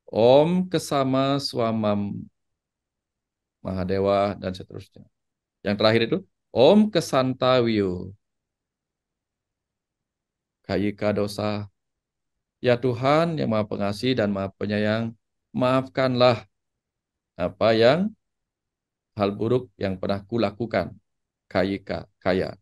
S1: Om Kesama Swamam Mahadewa dan seterusnya. Yang terakhir itu, Om Kesantawiyo Kayika Dosa. Ya Tuhan yang Maha Pengasih dan Maha Penyayang, maafkanlah apa yang hal buruk yang pernah kulakukan. Kayika, kaya.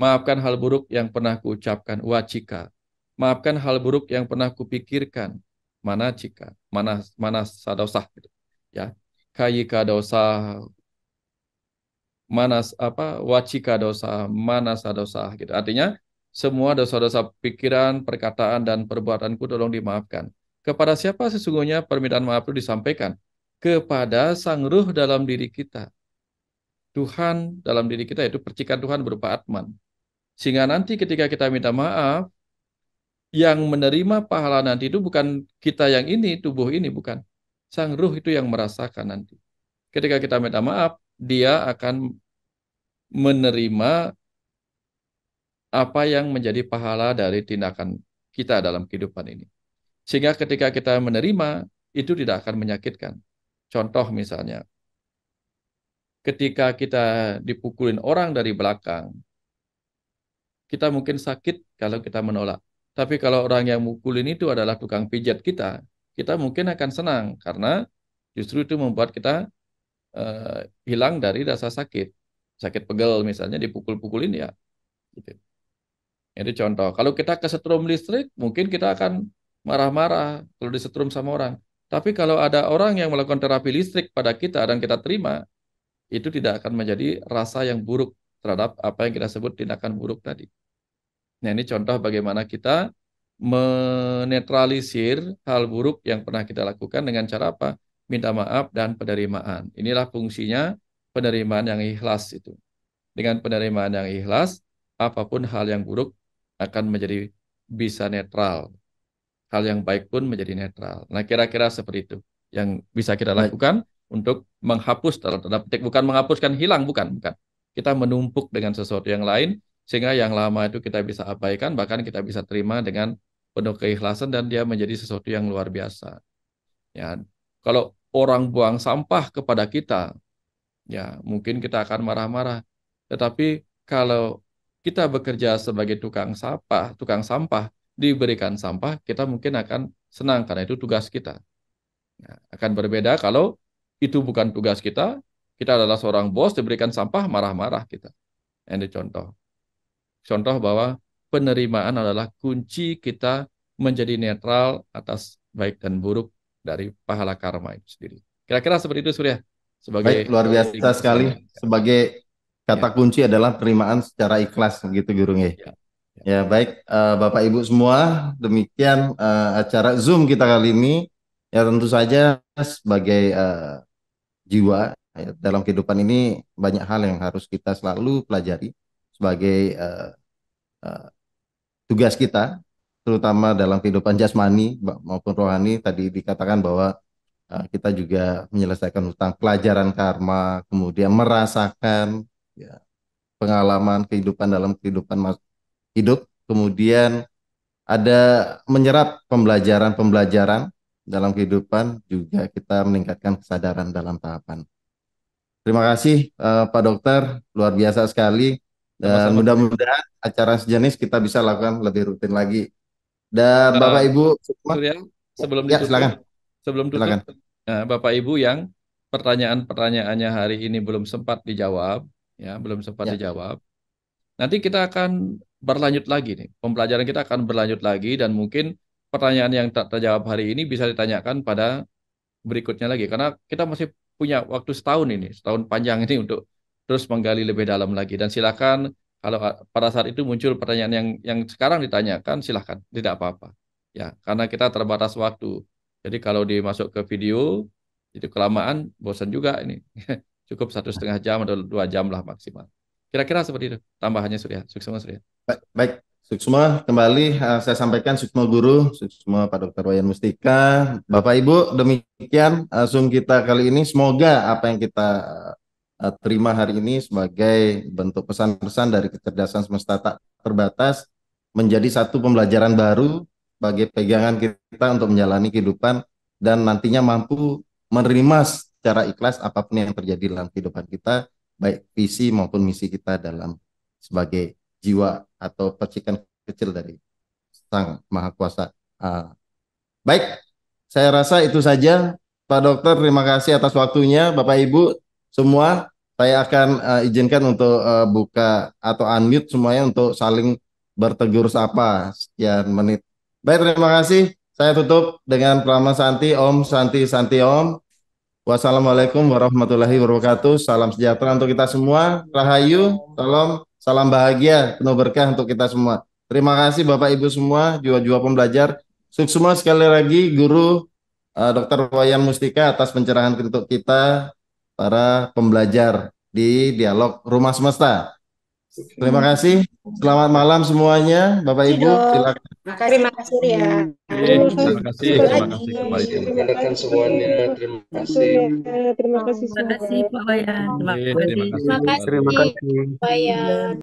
S1: Maafkan hal buruk yang pernah kuucapkan, wacika. Maafkan hal buruk yang pernah kupikirkan, manacika, mana sadosa gitu. Ya. Kayika dosa, wacika dosa, mana sadosa gitu. Artinya semua dosa-dosa pikiran, perkataan dan perbuatanku tolong dimaafkan. Kepada siapa sesungguhnya permintaan maaf itu disampaikan? Kepada Sang Ruh dalam diri kita. Tuhan dalam diri kita itu percikan Tuhan berupa Atman. Sehingga nanti ketika kita minta maaf, yang menerima pahala nanti itu bukan kita yang ini, tubuh ini, bukan. Sang Ruh itu yang merasakan nanti. Ketika kita minta maaf, dia akan menerima apa yang menjadi pahala dari tindakan kita dalam kehidupan ini. Sehingga ketika kita menerima, itu tidak akan menyakitkan. Contoh misalnya, ketika kita dipukulin orang dari belakang, kita mungkin sakit kalau kita menolak. Tapi kalau orang yang mukulin itu adalah tukang pijat kita mungkin akan senang karena justru itu membuat kita hilang dari rasa sakit. Sakit pegel misalnya dipukul-pukulin ya. Gitu. Itu contoh. Kalau kita kesetrum listrik, mungkin kita akan marah-marah kalau disetrum sama orang. Tapi kalau ada orang yang melakukan terapi listrik pada kita dan kita terima, itu tidak akan menjadi rasa yang buruk terhadap apa yang kita sebut tindakan buruk tadi. Nah, ini contoh bagaimana kita menetralisir hal buruk yang pernah kita lakukan dengan cara apa? minta maaf, dan penerimaan. Inilah fungsinya penerimaan yang ikhlas itu. Dengan penerimaan yang ikhlas, apapun hal yang buruk akan menjadi bisa netral. Hal yang baik pun menjadi netral. Nah, kira-kira seperti itu yang bisa kita
S2: Baik,
S1: lakukan untuk menghapus, tanda petik, bukan menghapuskan, hilang, bukan. Kita menumpuk dengan sesuatu yang lain, sehingga yang lama itu kita bisa abaikan, bahkan kita bisa terima dengan penuh keikhlasan, dan dia menjadi sesuatu yang luar biasa. Ya, kalau orang buang sampah kepada kita, ya mungkin kita akan marah-marah. Tetapi kalau kita bekerja sebagai tukang sampah, diberikan sampah, kita mungkin akan senang karena itu tugas kita. Ya, akan berbeda kalau itu bukan tugas kita adalah seorang bos, diberikan sampah, marah-marah kita. Ini contoh. Contoh bahwa penerimaan adalah kunci kita menjadi netral atas baik dan buruk dari pahala karma itu sendiri. Kira-kira seperti itu, Surya,
S2: baik,
S1: sebagai
S2: luar biasa
S1: closing
S2: sekali.
S1: statement.
S2: Sebagai kata
S1: Ya,
S2: kunci adalah penerimaan secara ikhlas, begitu Guru nggih.
S1: ya, ya.
S2: Ya, baik, Bapak Ibu semua, demikian acara Zoom kita kali ini. Ya, tentu saja sebagai jiwa ya, dalam kehidupan ini banyak hal yang harus kita selalu pelajari sebagai eh, tugas kita, terutama dalam kehidupan jasmani maupun rohani. Tadi dikatakan bahwa kita juga menyelesaikan hutang pelajaran karma, kemudian merasakan ya, pengalaman kehidupan dalam kehidupan hidup, kemudian ada menyerap pembelajaran-pembelajaran dalam kehidupan, juga kita meningkatkan kesadaran dalam tahapan. Terima kasih Pak Dokter, luar biasa sekali, dan
S1: Sama-sama.
S2: mudah-mudahan acara sejenis kita bisa lakukan lebih rutin lagi. Dan
S1: Eh,
S2: Bapak Ibu semua,
S1: Surya, sebelum
S2: ya
S1: ditutup,
S2: silakan,
S1: sebelum tutup,
S2: silakan.
S1: Bapak Ibu yang pertanyaan-pertanyaannya hari ini belum sempat dijawab, ya, belum sempat
S2: Ya,
S1: dijawab. Nanti kita akan berlanjut lagi nih. Pembelajaran kita akan berlanjut lagi, dan mungkin pertanyaan yang tak terjawab hari ini bisa ditanyakan pada berikutnya lagi. Karena kita masih punya waktu setahun ini, setahun panjang ini untuk terus menggali lebih dalam lagi. Dan silakan kalau pada saat itu muncul pertanyaan yang sekarang ditanyakan, silakan, tidak apa-apa. Ya, karena kita terbatas waktu. Jadi kalau dimasuk ke video itu kelamaan, bosan juga ini. Cukup 1,5 jam atau 2 jam lah maksimal. Kira-kira seperti itu. Tambahannya Surya. Sukses Surya.
S2: baik. Suksma kembali saya sampaikan Suksma Guru, Suksma Pak Dr. Wayan Mustika. Bapak Ibu, demikian Zoom kita kali ini. Semoga apa yang kita terima hari ini sebagai bentuk pesan-pesan dari kecerdasan semesta tak terbatas menjadi satu pembelajaran baru bagi pegangan kita untuk menjalani kehidupan, dan nantinya mampu menerima secara ikhlas apapun yang terjadi dalam kehidupan kita, baik visi maupun misi kita dalam sebagai jiwa atau percikan kecil dari Sang Maha Kuasa. Baik, saya rasa itu saja Pak Dokter. Terima kasih atas waktunya. Bapak Ibu semua, saya akan izinkan untuk buka atau unmute semuanya untuk saling bertegur sapa sekian menit. Baik, terima kasih. Saya tutup dengan Prama Santi, Om Santi Santi Om. Wassalamualaikum warahmatullahi wabarakatuh. Salam sejahtera untuk kita semua. Rahayu, salam, salam bahagia, penuh berkah untuk kita semua. Terima kasih Bapak Ibu semua, jiwa-jiwa pembelajar. Sukses semua sekali lagi Guru Dr. Wayan Mustika atas pencerahan untuk kita para pembelajar di Dialog Rumah Semesta. Terima kasih. Selamat malam semuanya, Bapak Ibu. Silakan.
S6: Terima kasih ya.
S1: Terima kasih. Terima kasih kembali.
S7: Rekan semuanya, terima kasih.
S6: Terima kasih
S8: Terima kasih
S6: semua.
S8: Pak Wayan. Terima kasih.
S1: Terima kasih.
S6: Terima kasih
S5: Terima kasih.
S6: Pak Wayan.